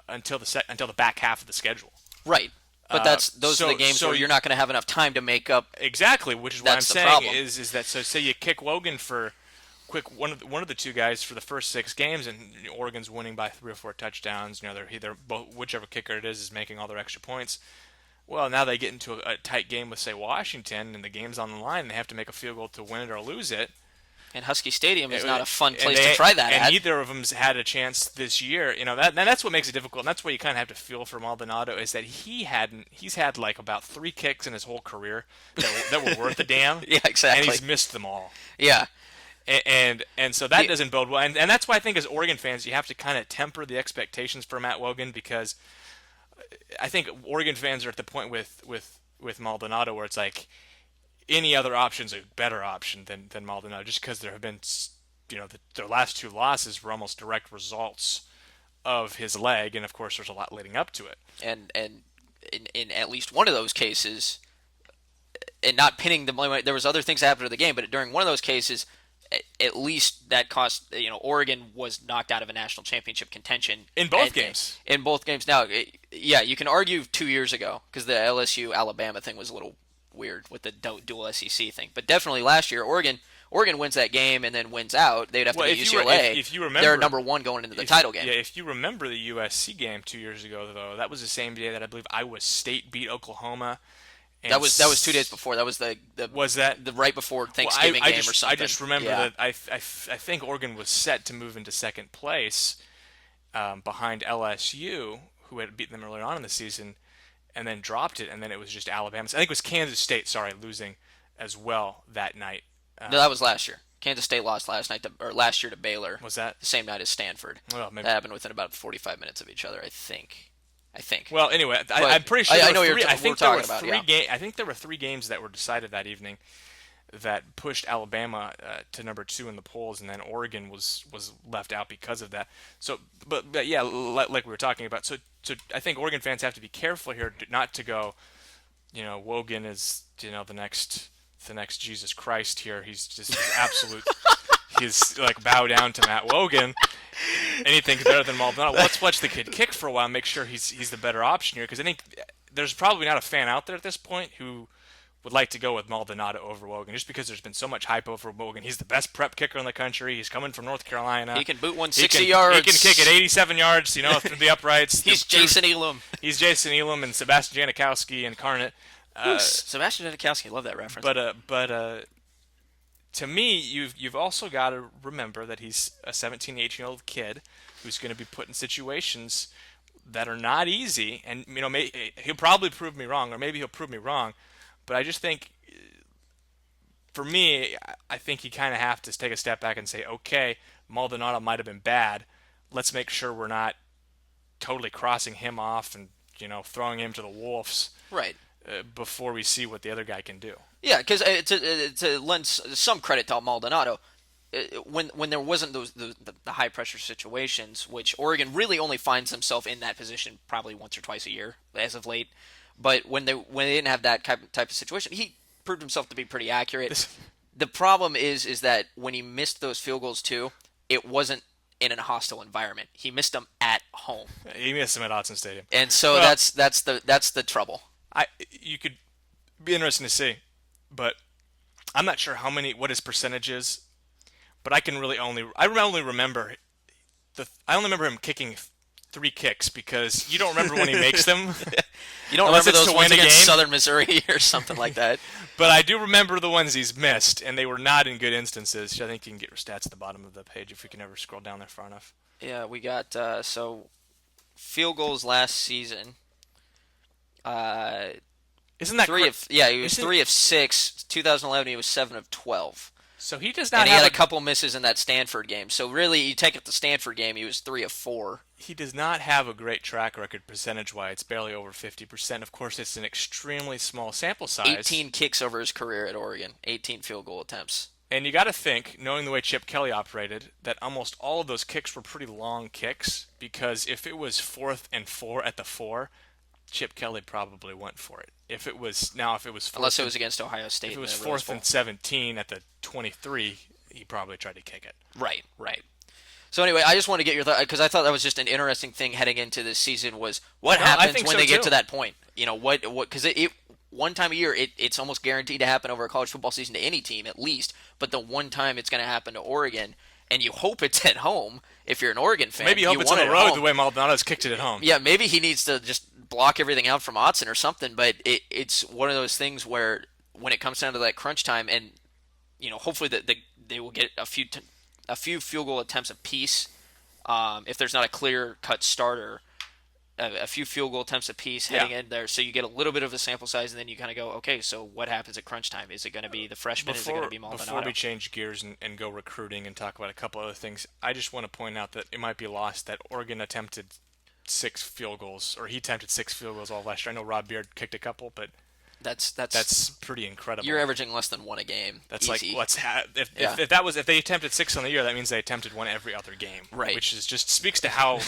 until the back half of the schedule. Right. But those are the games where you're not going to have enough time to make up. Exactly, which is what I'm saying problem. is that, so say you kick Wogan for one of the two guys for the first 6 games, and Oregon's winning by 3 or 4 touchdowns. They're either whichever kicker it is making all their extra points. Well, now they get into a tight game with, say, Washington, and the game's on the line, and they have to make a field goal to win it or lose it. And Husky Stadium is not a fun place to try that and at. neither of them's had a chance this year. That's what makes it difficult. And that's what you kind of have to feel for Maldonado, is that he's had like about 3 kicks in his whole career that were worth a damn. Yeah, exactly. And he's missed them all. Yeah. And so that doesn't bode well. And that's why I think as Oregon fans, you have to kind of temper the expectations for Matt Wogan, because I think Oregon fans are at the point with Maldonado where it's like, any other option's a better option than Maldonado, just because there have been, their last 2 losses were almost direct results of his leg, and of course there's a lot leading up to it. And in at least one of those cases, and not pinning the blame, there was other things that happened to the game, but during one of those cases, at least that cost, Oregon was knocked out of a national championship contention in both games. In both games. Now, yeah, you can argue 2 years ago because the LSU Alabama thing was a little weird with the dual SEC thing, but definitely last year Oregon wins that game and then wins out. They'd have to beat UCLA. If you remember, they're number 1 going into the title game. Yeah, if you remember the USC game 2 years ago, though, that was the same day that I believe Iowa State beat Oklahoma. That was 2 days before. That was the right before Thanksgiving game or something. I just remember that I think Oregon was set to move into second place behind LSU, who had beaten them earlier on in the season, and then dropped it, and then it was just Alabama. I think it was Kansas State, losing as well that night. No, that was last year. Kansas State lost last year to Baylor. Was that the same night as Stanford? Well, maybe. That happened within about 45 minutes of each other, I think. Well, anyway, I'm pretty sure. I know we're talking about. I think there were 3 games that were decided that evening that pushed Alabama to number 2 in the polls, and then Oregon was left out because of that. So, but yeah, like we were talking about. So I think Oregon fans have to be careful here, not to go, Wogan is the next Jesus Christ here. He's just absolute. He's like bow down to Matt Wogan. Anything's better than Maldonado. Let's watch the kid kick for a while and make sure he's the better option here, because I think there's probably not a fan out there at this point who would like to go with Maldonado over Wogan, just because there's been so much hype over Wogan. He's the best prep kicker in the country. He's coming from North Carolina. He can boot 160 yards. He can kick it 87 yards, through the uprights. He's Jason Elam. He's Jason Elam and Sebastian Janikowski incarnate. Sebastian Janikowski, I love that reference. But to me, you've also got to remember that he's a 17, 18-year-old kid who's going to be put in situations that are not easy, and he'll probably prove me wrong, or maybe he'll prove me wrong. But I just think, for me, I think you kind of have to take a step back and say, okay, Maldonado might have been bad. Let's make sure we're not totally crossing him off and throwing him to the wolves. Right. Before we see what the other guy can do. Yeah, because to lend some credit to Maldonado, when there wasn't the high pressure situations, which Oregon really only finds himself in that position probably once or twice a year as of late. But when they didn't have that type of situation, he proved himself to be pretty accurate. The problem is that when he missed those field goals too, it wasn't in a hostile environment. He missed them at home. He missed them at Autzen Stadium, and so that's the trouble. You could be interesting to see, but I'm not sure what his percentage is. But I only remember him kicking 3 kicks because you don't remember when he makes them. You don't Unless remember it's those to ones win a against game. Southern Missouri or something like that? But I do remember the ones he's missed, and they were not in good instances. I think you can get your stats at the bottom of the page if we can ever scroll down there far enough. Yeah, we got so field goals last season. Uh, Isn't that he was Isn't 3 of 6. 2011, he was 7 of 12. so? He does And not he had have a couple misses in that Stanford game. So really, you take it the Stanford game, he was 3 of 4. he does not have a great track record percentage-wise. It's barely over 50%. Of course, it's an extremely small sample size. 18 kicks over his career at Oregon. 18 field goal attempts. And you got to think, knowing the way Chip Kelly operated, that almost all of those kicks were pretty long kicks. Because if it was 4th and 4 at the 4, Chip Kelly probably went for it. If it was fourth Unless it was against Ohio State. if it was in the Rose 4th Bowl. and 17 at the 23, he probably tried to kick it. Right, right. So anyway, I just want to get your thought because I thought that was just an interesting thing heading into this season was what No, I happens think when so they get too. to that point. You know what because it one time a year it's almost guaranteed to happen over a college football season to any team at least, but the one time it's going to happen to Oregon, and you hope it's at home if you're an Oregon fan. Maybe you hope it's on want the it at road home. the way Maldonado's kicked it at home. Yeah, maybe he needs to just block everything out from Otson or something. But it's one of those things where when it comes down to that crunch time, and hopefully that they will get a few field goal attempts apiece. If there's not a clear cut starter, a few field goal attempts apiece heading in there, so you get a little bit of a sample size, and then you kind of go, okay, so what happens at crunch time? Is it going to be the freshman? Is it going to be Maldonado? Before we change gears and go recruiting and talk about a couple other things, I just want to point out that it might be lost that Oregon attempted 6 field goals, or he attempted 6 field goals all last year. I know Rob Beard kicked a couple, but that's pretty incredible. You're averaging less than one a game. That's easy. like Yeah. if they attempted 6 on the year, that means they attempted one every other game, Right. Which is just speaks to how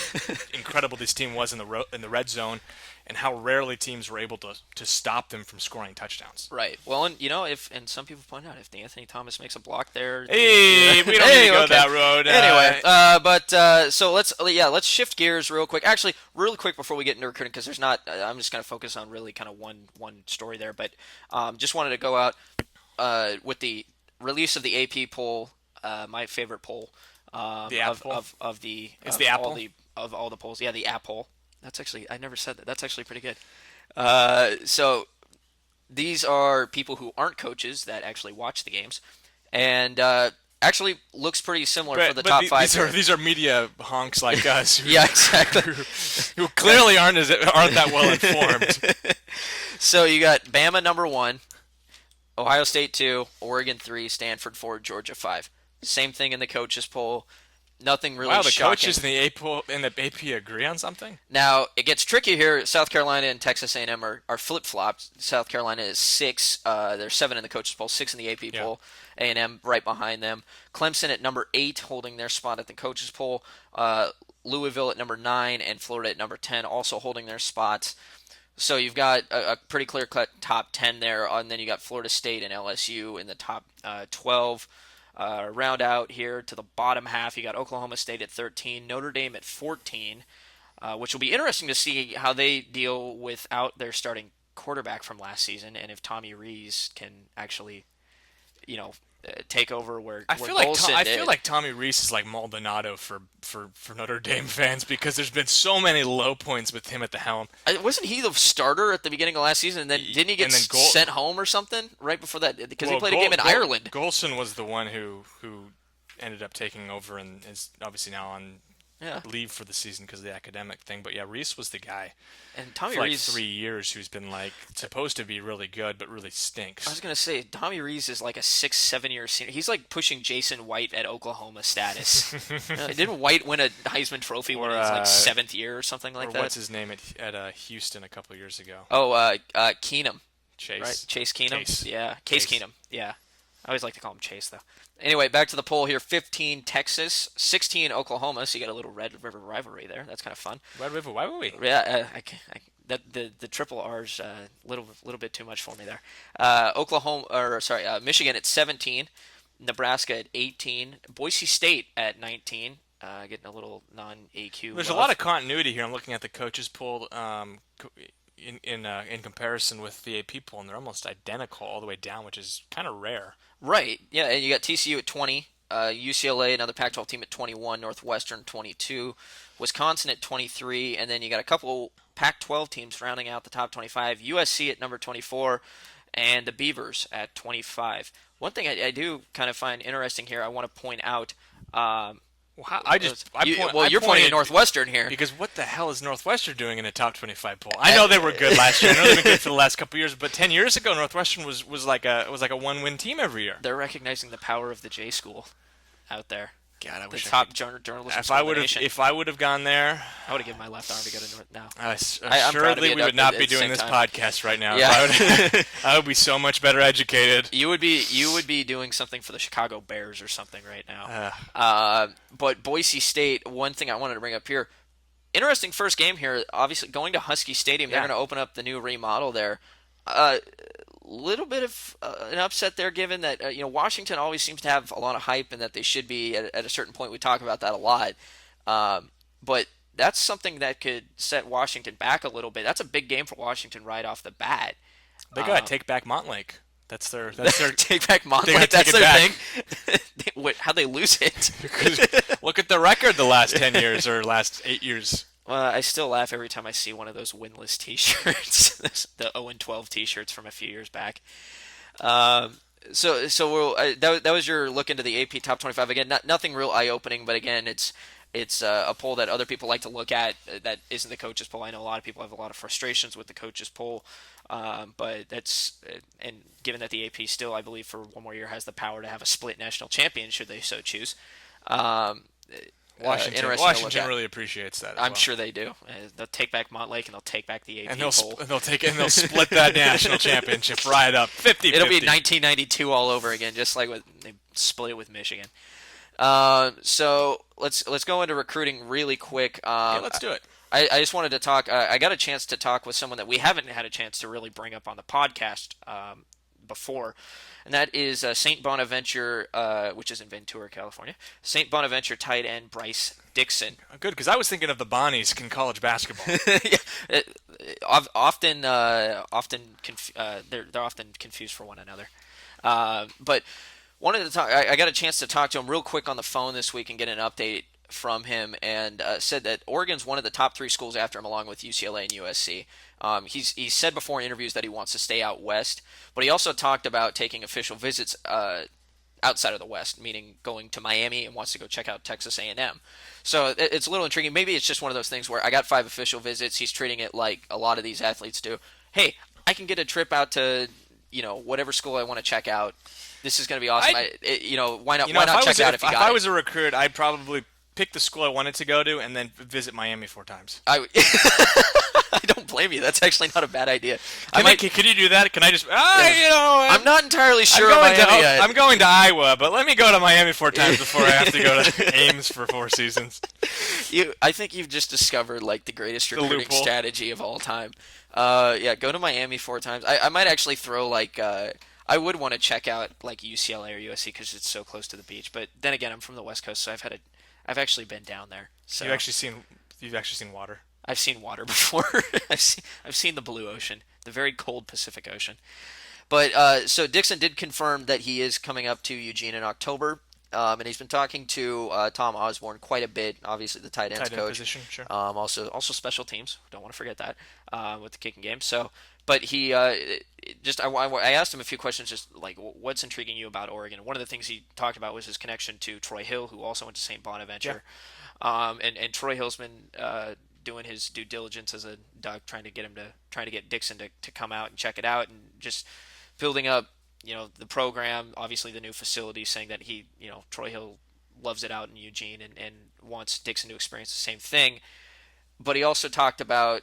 incredible this team was in the red zone, and how rarely teams were able to stop them from scoring touchdowns. Right. Well, and and some people point out if Anthony Thomas makes a block there. Hey, we don't need to go that road. Anyway, so let's shift gears real quick. Actually, really quick before we get into recruiting, because there's not. I'm just going to focus on really kind of one story there, but just wanted to go out with the release of the AP poll, my favorite poll. The app poll? Of the It's of the app all poll? of all the polls. Yeah, the app poll. That's actually I never said that. That's actually pretty good. So these are people who aren't coaches that actually watch the games, and actually looks pretty similar for the top 5. These are media honks like us. Yeah, exactly. Who clearly aren't that well informed. So you got Bama number 1, Ohio State 2, Oregon 3, Stanford 4, Georgia 5. Same thing in the coaches poll. Nothing really Wow, the shocking. coaches in the AP agree on something? Now, it gets tricky here. South Carolina and Texas A&M are flip-flopped. South Carolina is 6. They're 7 in the coaches poll, 6 in the AP poll. A&M right behind them. Clemson at number 8, holding their spot at the coaches poll. Louisville at number 9, and Florida at number 10, also holding their spots. So you've got a pretty clear-cut top 10 there, and then you got Florida State and LSU in the top 12. Round out here to the bottom half, you got Oklahoma State at 13, Notre Dame at 14, which will be interesting to see how they deal without their starting quarterback from last season, and if Tommy Rees can actually, take over where Golson I did. feel like Tommy Rees is like Maldonado for Notre Dame fans, because there's been so many low points with him at the helm. Wasn't he the starter at the beginning of last season, and then didn't he get sent home or something right before that? Because he played a game in Ireland. Golson was the one who ended up taking over and is obviously now on leave for the season because of the academic thing. But yeah, Rees was the guy and Tommy for like Rees 3 years who's been like supposed to be really good but really stinks. I was gonna say Tommy Rees is like a 6-7 year senior. He's like pushing Jason White at Oklahoma status. Didn't White win a Heisman Trophy when he was like 7th year or something like that? What's his name at Houston a couple years ago? Oh, Keenum. Chase. Right? Chase Keenum. Case. Yeah, Case Keenum. Yeah. I always like to call him Chase, though. Anyway, back to the poll here. 15 Texas, 16 Oklahoma. So you got a little Red River rivalry there. That's kind of fun. Red River rivalry. Yeah, the triple R's a little bit too much for me there. Michigan at 17, Nebraska at 18, Boise State at 19. Getting a little non-AQ. There's a lot of continuity here. I'm looking at the coaches poll in comparison with the AP poll, and they're almost identical all the way down, which is kind of rare. Right. Yeah, and you got TCU at 20, UCLA, another Pac-12 team at 21, Northwestern 22, Wisconsin at 23, and then you got a couple Pac-12 teams rounding out the top 25. USC at number 24, and the Beavers at 25. One thing I do kind of find interesting here, I want to point out. You're pointing at Northwestern here because what the hell is Northwestern doing in a top 25 poll? I know they were good last year. I know they've been good for the last couple years, but 10 years ago, Northwestern was like a one-win team every year. They're recognizing the power of the J school out there. God, I wish the top journalism. If I would have gone there, I would have given my left arm to go to North now. Assuredly, we would not be doing this podcast right now. Yeah. I would be so much better educated. You would be doing something for the Chicago Bears or something right now. But Boise State, one thing I wanted to bring up here, interesting first game here. Obviously, going to Husky Stadium, they're going to open up the new remodel there. Little bit of an upset there, given that Washington always seems to have a lot of hype and that they should be at a certain point. We talk about that a lot, but that's something that could set Washington back a little bit. That's a big game for Washington right off the bat. They got to take back Montlake. That's their take back Montlake. That's their thing. How'd they lose it? Because look at the record the last 10 years or last 8 years. Well, I still laugh every time I see one of those winless T-shirts, the 0-12 T-shirts from a few years back. That was your look into the AP Top 25. Again, nothing real eye-opening, but again, it's a poll that other people like to look at that isn't the coaches poll. I know a lot of people have a lot of frustrations with the coaches poll, but and given that the AP still, I believe, for one more year has the power to have a split national champion should they so choose. Washington really appreciates that. I'm sure they do. They'll take back Montlake and they'll take back the AP poll. They'll split that national championship right up 50-50. It'll be 1992 all over again, just like they split it with Michigan. So let's go into recruiting really quick. Yeah, let's do it. I just wanted to talk. I got a chance to talk with someone that we haven't had a chance to really bring up on the podcast before. And that is St. Bonaventure, which is in Ventura, California. St. Bonaventure tight end Bryce Dixon. Good, because I was thinking of the Bonnies in college basketball. They're often confused for one another. But wanted to talk. I got a chance to talk to him real quick on the phone this week and get an update from him, and said that Oregon's one of the top 3 schools after him, along with UCLA and USC. He's said before in interviews that he wants to stay out west, but he also talked about taking official visits outside of the West, meaning going to Miami, and wants to go check out Texas A&M. So it's a little intriguing. Maybe it's just one of those things where I got 5 official visits. He's treating it like a lot of these athletes do. Hey, I can get a trip out to whatever school I want to check out. This is going to be awesome. Why not check it out if you got it? If I was a recruit, I'd probably pick the school I wanted to go to and then visit Miami 4 times. I don't blame you. That's actually not a bad idea. Could you do that? Can I just? I'm not entirely sure. I'm going to Iowa, but let me go to Miami 4 times before I have to go to Ames for 4 seasons. I think you've just discovered like the greatest recruiting strategy of all time. Go to Miami 4 times. I might actually throw I would want to check out like UCLA or USC because it's so close to the beach. But then again, I'm from the West Coast, so I've actually been down there. So you've actually seen water. I've seen water before. I've seen the blue ocean, the very cold Pacific Ocean. But so Dixon did confirm that he is coming up to Eugene in October, and he's been talking to Tom Osborne quite a bit. Obviously, the tight ends coach. Position, sure. Also special teams. Don't want to forget that with the kicking game. So, but he I asked him a few questions, just like what's intriguing you about Oregon. One of the things he talked about was his connection to Troy Hill, who also went to St. Bonaventure. Yeah. And Troy Hill's been doing his due diligence as a Duck, trying to get Dixon to come out and check it out, and just building up, the program. Obviously, the new facility, saying that he, Troy Hill loves it out in Eugene and wants Dixon to experience the same thing. But he also talked about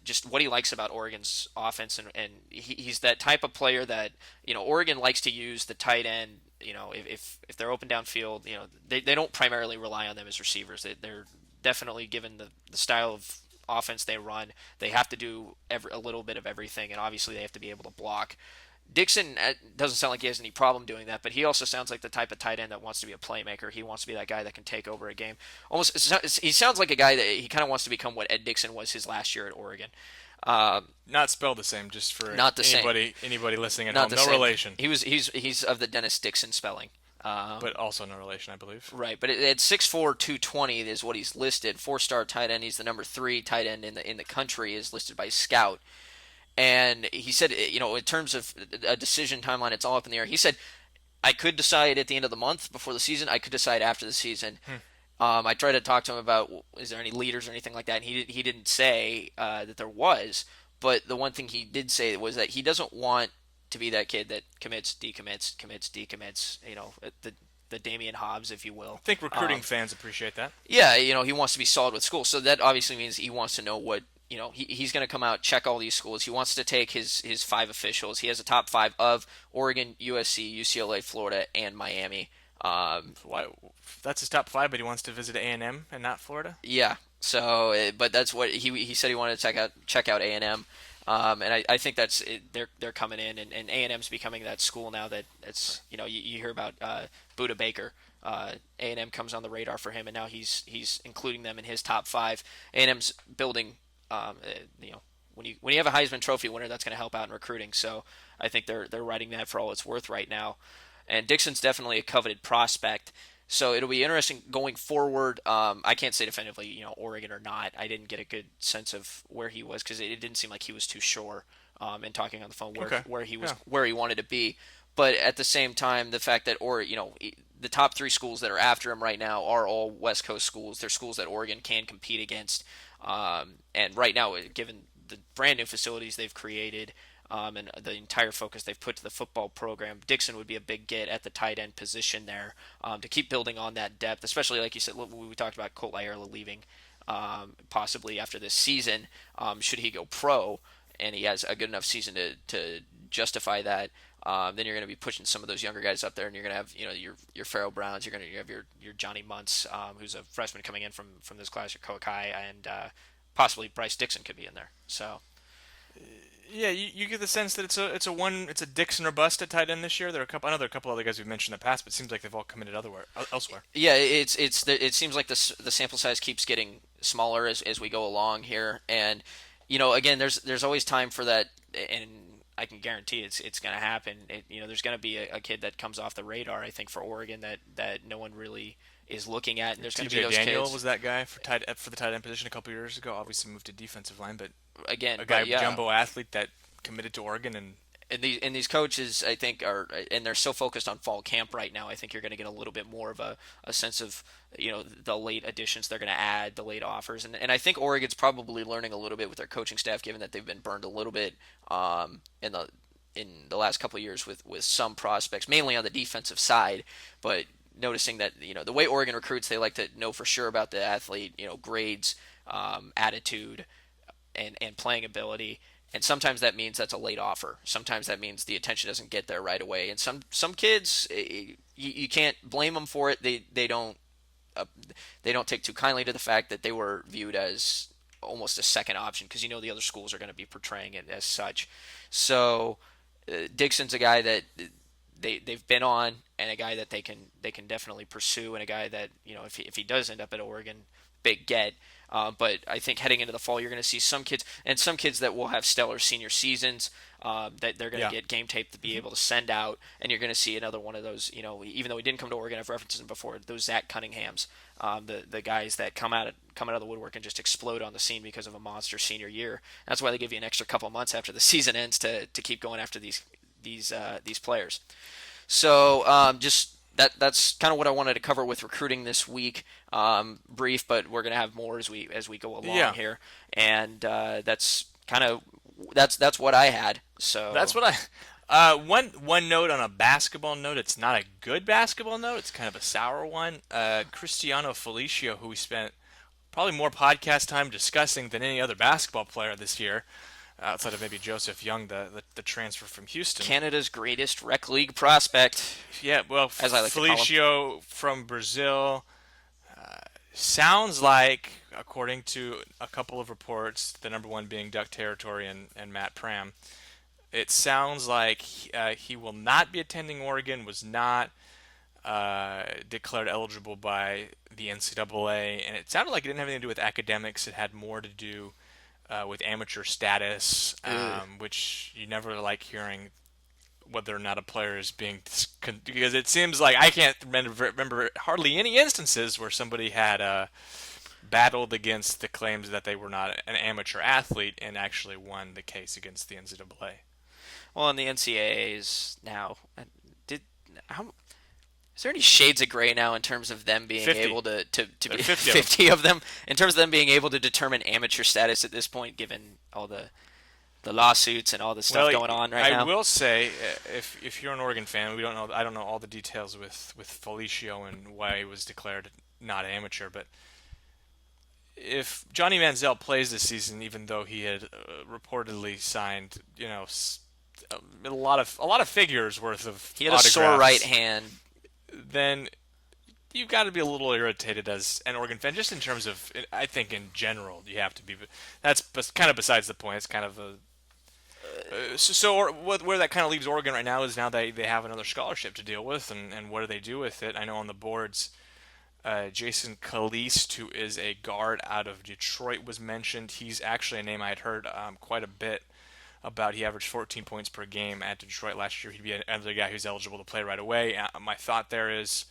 just what he likes about Oregon's offense, and he's that type of player that Oregon likes to use the tight end. If they're open downfield, they don't primarily rely on them as receivers. They're definitely, given the style of offense they run, they have to do a little bit of everything, and obviously they have to be able to block. Dixon doesn't sound like he has any problem doing that, but he also sounds like the type of tight end that wants to be a playmaker. He wants to be that guy that can take over a game. He sounds like a guy that he kind of wants to become what Ed Dixon was his last year at Oregon. Not spelled the same, just for not the anybody listening at home. No relation. He's of the Dennis Dixon spelling. but also no relation, I believe. Right, but at 6'4", 220 is what he's listed. Four-star tight end. He's the number 3 tight end in the country, is listed by Scout. And he said, in terms of a decision timeline, it's all up in the air. He said, I could decide at the end of the month before the season. I could decide after the season. I tried to talk to him about, is there any leaders or anything like that, and he didn't say that there was. But the one thing he did say was that he doesn't want to be that kid that commits, decommits, commits, decommits. The Damian Hobbs, if you will. I think recruiting fans appreciate that. Yeah, he wants to be solid with school. So that obviously means he wants to know what, he's going to come out, check all these schools. He wants to take his 5 officials. He has a top 5 of Oregon, USC, UCLA, Florida, and Miami. Why? That's his top 5, but he wants to visit A&M and not Florida. Yeah. So, but that's what he said he wanted to check out A&M. And I think that's they're coming in, and A&M's becoming that school now that it's you hear about Buda Baker. A&M comes on the radar for him, and now he's including them in his top 5. A&M's building, when you have a Heisman Trophy winner, that's going to help out in recruiting. So I think they're writing that for all it's worth right now. And Dixon's definitely a coveted prospect. So it'll be interesting going forward. I can't say definitively, Oregon or not. I didn't get a good sense of where he was because it didn't seem like he was too sure. In talking on the phone where he was, where he wanted to be. But at the same time, the fact that the top 3 schools that are after him right now are all West Coast schools. They're schools that Oregon can compete against. And right now, given the brand new facilities they've created, and the entire focus they've put to the football program, Dixon would be a big get at the tight end position there, to keep building on that depth, especially like you said, we talked about Colt Ayerla leaving possibly after this season, should he go pro, and he has a good enough season to justify that. Then you're going to be pushing some of those younger guys up there, and you're going to have your Farrell Browns, you're going to have your Johnny Muntz, who's a freshman coming in from this class, your Kokai, and possibly Bryce Dixon could be in there. So Yeah, you get the sense that it's a Dixon or bust at tight end this year. There are I know there are a couple other guys we've mentioned in the past, but it seems like they've all committed elsewhere. yeah, it seems like the sample size keeps getting smaller as we go along here, and again, there's always time for that, and I can guarantee it's going to happen. There's going to be a kid that comes off the radar, I think, for Oregon that no one really is looking at, and there's going to be those Daniel kids. was that guy for the tight end position a couple years ago. Obviously moved to defensive line, but Again, a guy but yeah, jumbo athlete that committed to Oregon and and these coaches, I think, and they're so focused on fall camp right now. I think you're going to get a little bit more of a sense of the late additions they're going to add, the late offers, and I think Oregon's probably learning a little bit with their coaching staff, given that they've been burned a little bit in the last couple of years with some prospects, mainly on the defensive side, but noticing that the way Oregon recruits, they like to know for sure about the athlete, grades, attitude, and playing ability. And sometimes that means that's a late offer. Sometimes that means the attention doesn't get there right away. And some kids, you can't blame them for it. They don't take too kindly to the fact that they were viewed as almost a second option because the other schools are going to be portraying it as such. So Dixon's a guy that they've been on, and a guy that they can definitely pursue, and a guy that if he does end up at Oregon, big get. But I think heading into the fall, you're going to see some kids that will have stellar senior seasons, that they're going to get game tape to be able to send out, and you're going to see another one of those. Even though he didn't come to Oregon, I've referenced him before. Those Zach Cunninghams, the guys that come out of the woodwork and just explode on the scene because of a monster senior year. That's why they give you an extra couple months after the season ends to keep going after these players. So just that's kind of what I wanted to cover with recruiting this week. Brief, but we're gonna have more as we go along here, and that's what I had. So that's what one note on a basketball note. It's not a good basketball note. It's kind of a sour one. Cristiano Felicio, who we spent probably more podcast time discussing than any other basketball player this year, outside of maybe Joseph Young, the transfer from Houston. Canada's greatest rec league prospect. Yeah, well, as I like Felicio from Brazil sounds like, according to a couple of reports, the number one being Duck Territory and Matt Pram, it sounds like he will not be attending Oregon, was not declared eligible by the NCAA, and it sounded like it didn't have anything to do with academics. It had more to do with amateur status, which you never like hearing whether or not a player is being because it seems like I can't remember hardly any instances where somebody had battled against the claims that they were not an amateur athlete and actually won the case against the NCAA. Well, in the NCAAs now, did how is there any shades of gray now in terms of them being 50. able to There are be 50 of them. 50 of them in terms of them being able to determine amateur status at this point, given all the lawsuits and all the stuff Well, going on right I now? will say, if you're an Oregon fan, we don't know. I don't know all the details with Felicio and why he was declared not amateur. But if Johnny Manziel plays this season, even though he had reportedly signed, a lot of figures worth of He had a sore right autographs, hand. then you've got to be a little irritated as an Oregon fan, just in terms of, I think in general, you have to be. That's kind of besides the point. It's kind of a where that kind of leaves Oregon right now is now they have another scholarship to deal with, and what do they do with it? I know on the boards, Jason Caliste, who is a guard out of Detroit, was mentioned. He's actually a name I had heard quite a bit about. He averaged 14 points per game at Detroit last year. He'd be another guy who's eligible to play right away. My thought there is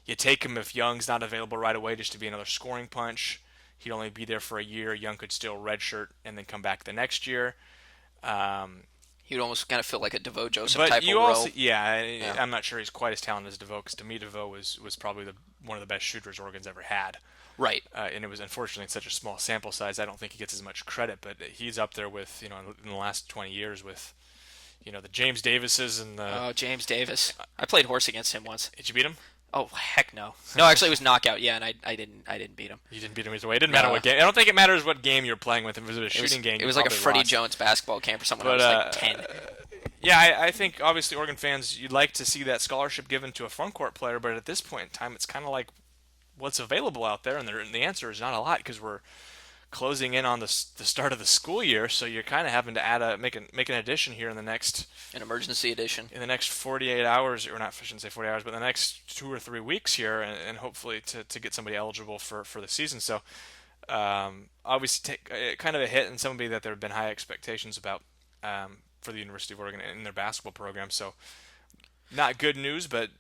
you take him if Young's not available right away just to be another scoring punch. He'd only be there for a year. Young could still redshirt and then come back the next year. He would almost kind of feel like a DeVoe Joseph But type of you role. also, Yeah. I'm not sure he's quite as talented as DeVoe, because to me DeVoe was probably one of the best shooters Oregon's ever had. Right. And it was unfortunately such a small sample size. I don't think he gets as much credit, but he's up there with in the last 20 years with the James Davises and the. Oh, James Davis. I played horse against him once. Did you beat him? Oh, heck no. No, actually it was knockout. Yeah, and I didn't beat him. You didn't beat him either way. It didn't matter No. what game. I don't think it matters what game you're playing with. If it was a It was, shooting game, it you was like a probably Freddie lost. Jones basketball camp or something when But I was like 10. yeah, I think obviously Oregon fans, you'd like to see that scholarship given to a front court player, but at this point in time, it's kind of like what's available out there, and the answer is not a lot because we're closing in on the start of the school year, so you're kind of having to make an addition here in the next An emergency edition. 48 hours, or not, I shouldn't say 40 hours, but the next 2 or 3 weeks here, and hopefully to get somebody eligible for the season. So obviously take kind of a hit, and somebody that there have been high expectations about for the University of Oregon in their basketball program. So not good news, but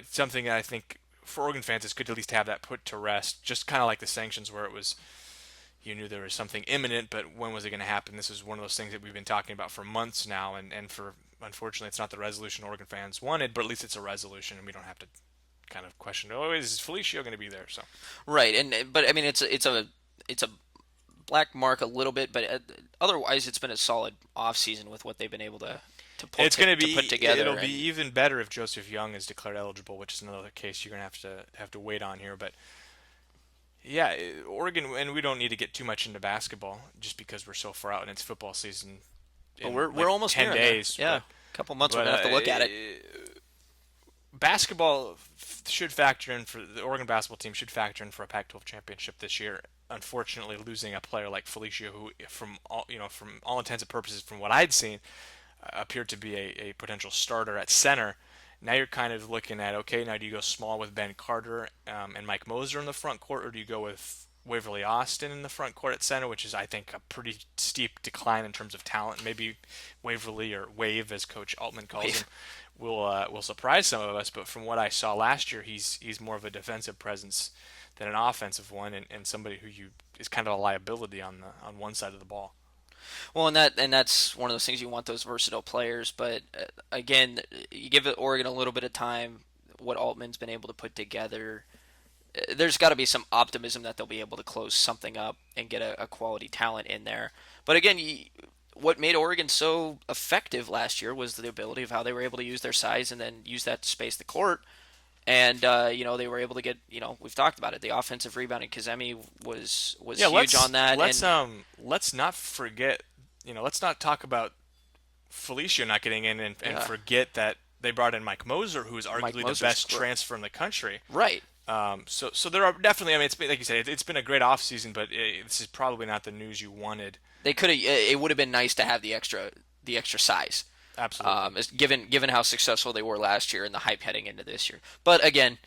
something I think for Oregon fans it's good to at least have that put to rest. Just kind of like the sanctions, where it was you knew there was something imminent, but when was it going to happen? This is one of those things that we've been talking about for months now, and for unfortunately it's not the resolution Oregon fans wanted, but at least it's a resolution, and we don't have to kind of question, oh, is Felicio going to be there? So Right, but I mean it's a black mark a little bit, but otherwise it's been a solid off season with what they've been able to put it's going to to put together. it'll be even better if Joseph Young is declared eligible, which is another case you're going to have to wait on here, but. Yeah, Oregon, and we don't need to get too much into basketball just because we're so far out in its football season. But In we're almost 10 near days. there. Yeah, a couple months we're But gonna have to look at it. Basketball should factor in for the Oregon basketball team should factor in for a Pac-12 championship this year. Unfortunately, losing a player like Felicio, who, from all intents and purposes, from what I'd seen, appeared to be a potential starter at center. Now you're kind of looking at, okay, now do you go small with Ben Carter and Mike Moser in the front court, or do you go with Waverly Austin in the front court at center, which is, I think, a pretty steep decline in terms of talent. Maybe Waverly, or Wave as Coach Altman calls him, will surprise some of us. But from what I saw last year, he's more of a defensive presence than an offensive one, and somebody who is kind of a liability on one side of the ball. Well, and that's one of those things, you want those versatile players, but again, you give Oregon a little bit of time. What Altman's been able to put together, there's got to be some optimism that they'll be able to close something up and get a quality talent in there. But again, what made Oregon so effective last year was the ability of how they were able to use their size and then use that to space the court. And they were able to get, we've talked about it. The offensive rebounding, Kazemi was huge on that. Let's not forget. Let's not talk about Felicio not getting in and Yeah. forget that they brought in Mike Moser, who is arguably the Moser's best great. transfer in the country. Right. So there are definitely. I mean, it's been, like you said, it's been a great offseason, but this is probably not the news you wanted. They could have. It would have been nice to have the extra size. Absolutely. Given how successful they were last year and the hype heading into this year. But again,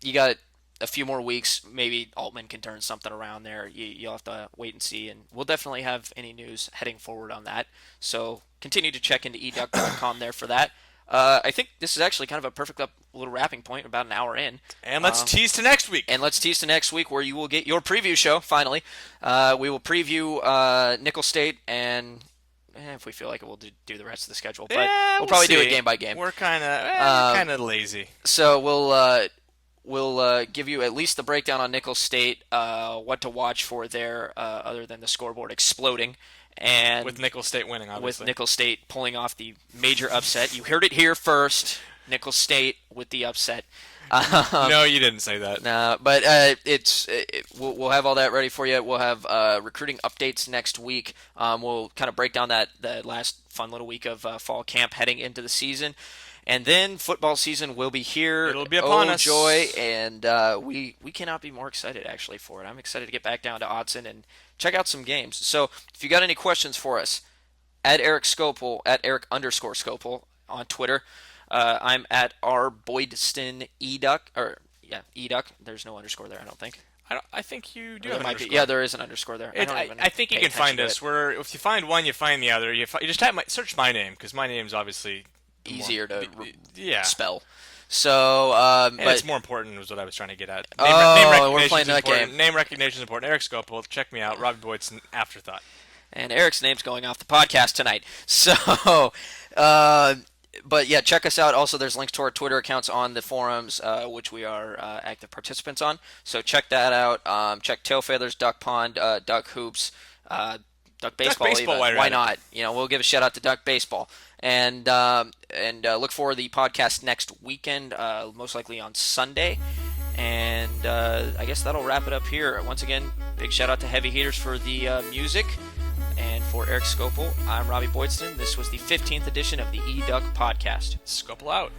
you got a few more weeks. Maybe Altman can turn something around there. You'll have to wait and see, and we'll definitely have any news heading forward on that. So continue to check into eDuck.com there for that. I think this is actually kind of a perfect little wrapping point, about an hour in. And let's tease to next week. And let's tease to next week, where you will get your preview show, finally. We will preview Nickel State, and if we feel like it, we'll do the rest of the schedule. But we'll probably do it game by game. We're kind of lazy. So we'll give you at least the breakdown on Nickel State, what to watch for there, other than the scoreboard exploding. And with Nickel State winning, obviously. With Nickel State pulling off the major upset. You heard it here first. Nickel State with the upset. No, you didn't say that. But we'll have all that ready for you. We'll have recruiting updates next week. We'll kind of break down that last fun little week of fall camp heading into the season. And then football season will be here. It'll be upon us. Joy, and we cannot be more excited, actually, for it. I'm excited to get back down to Autzen and check out some games. So if you got any questions for us, at Erik Scopel, at Erik_Scopel on Twitter. I'm at Boydstun eDuck, eDuck. There's no underscore there, I don't think. I think you do have an underscore. Yeah, there is an underscore there. I think you can find us. If you find one, you find the other. You just search my name, because my name's obviously easier to spell. So, but it's more important, is what I was trying to get at. We're playing that game. Name recognition is important. Erik Scopel, check me out. Robby Boydstun, Afterthought. And Erik's name's going off the podcast tonight. So, but yeah, check us out. Also, there's links to our Twitter accounts on the forums, which we are active participants on. So check that out. Check Tail Feathers, Duck Pond, Duck Hoops, Duck Baseball. Why not? We'll give a shout out to Duck Baseball. And look for the podcast next weekend, most likely on Sunday. And I guess that'll wrap it up here. Once again, big shout out to Heavy Heaters for the music. And for Erik Scopel, I'm Robby Boydstun. This was the 15th edition of the eDuck podcast. Scopel out.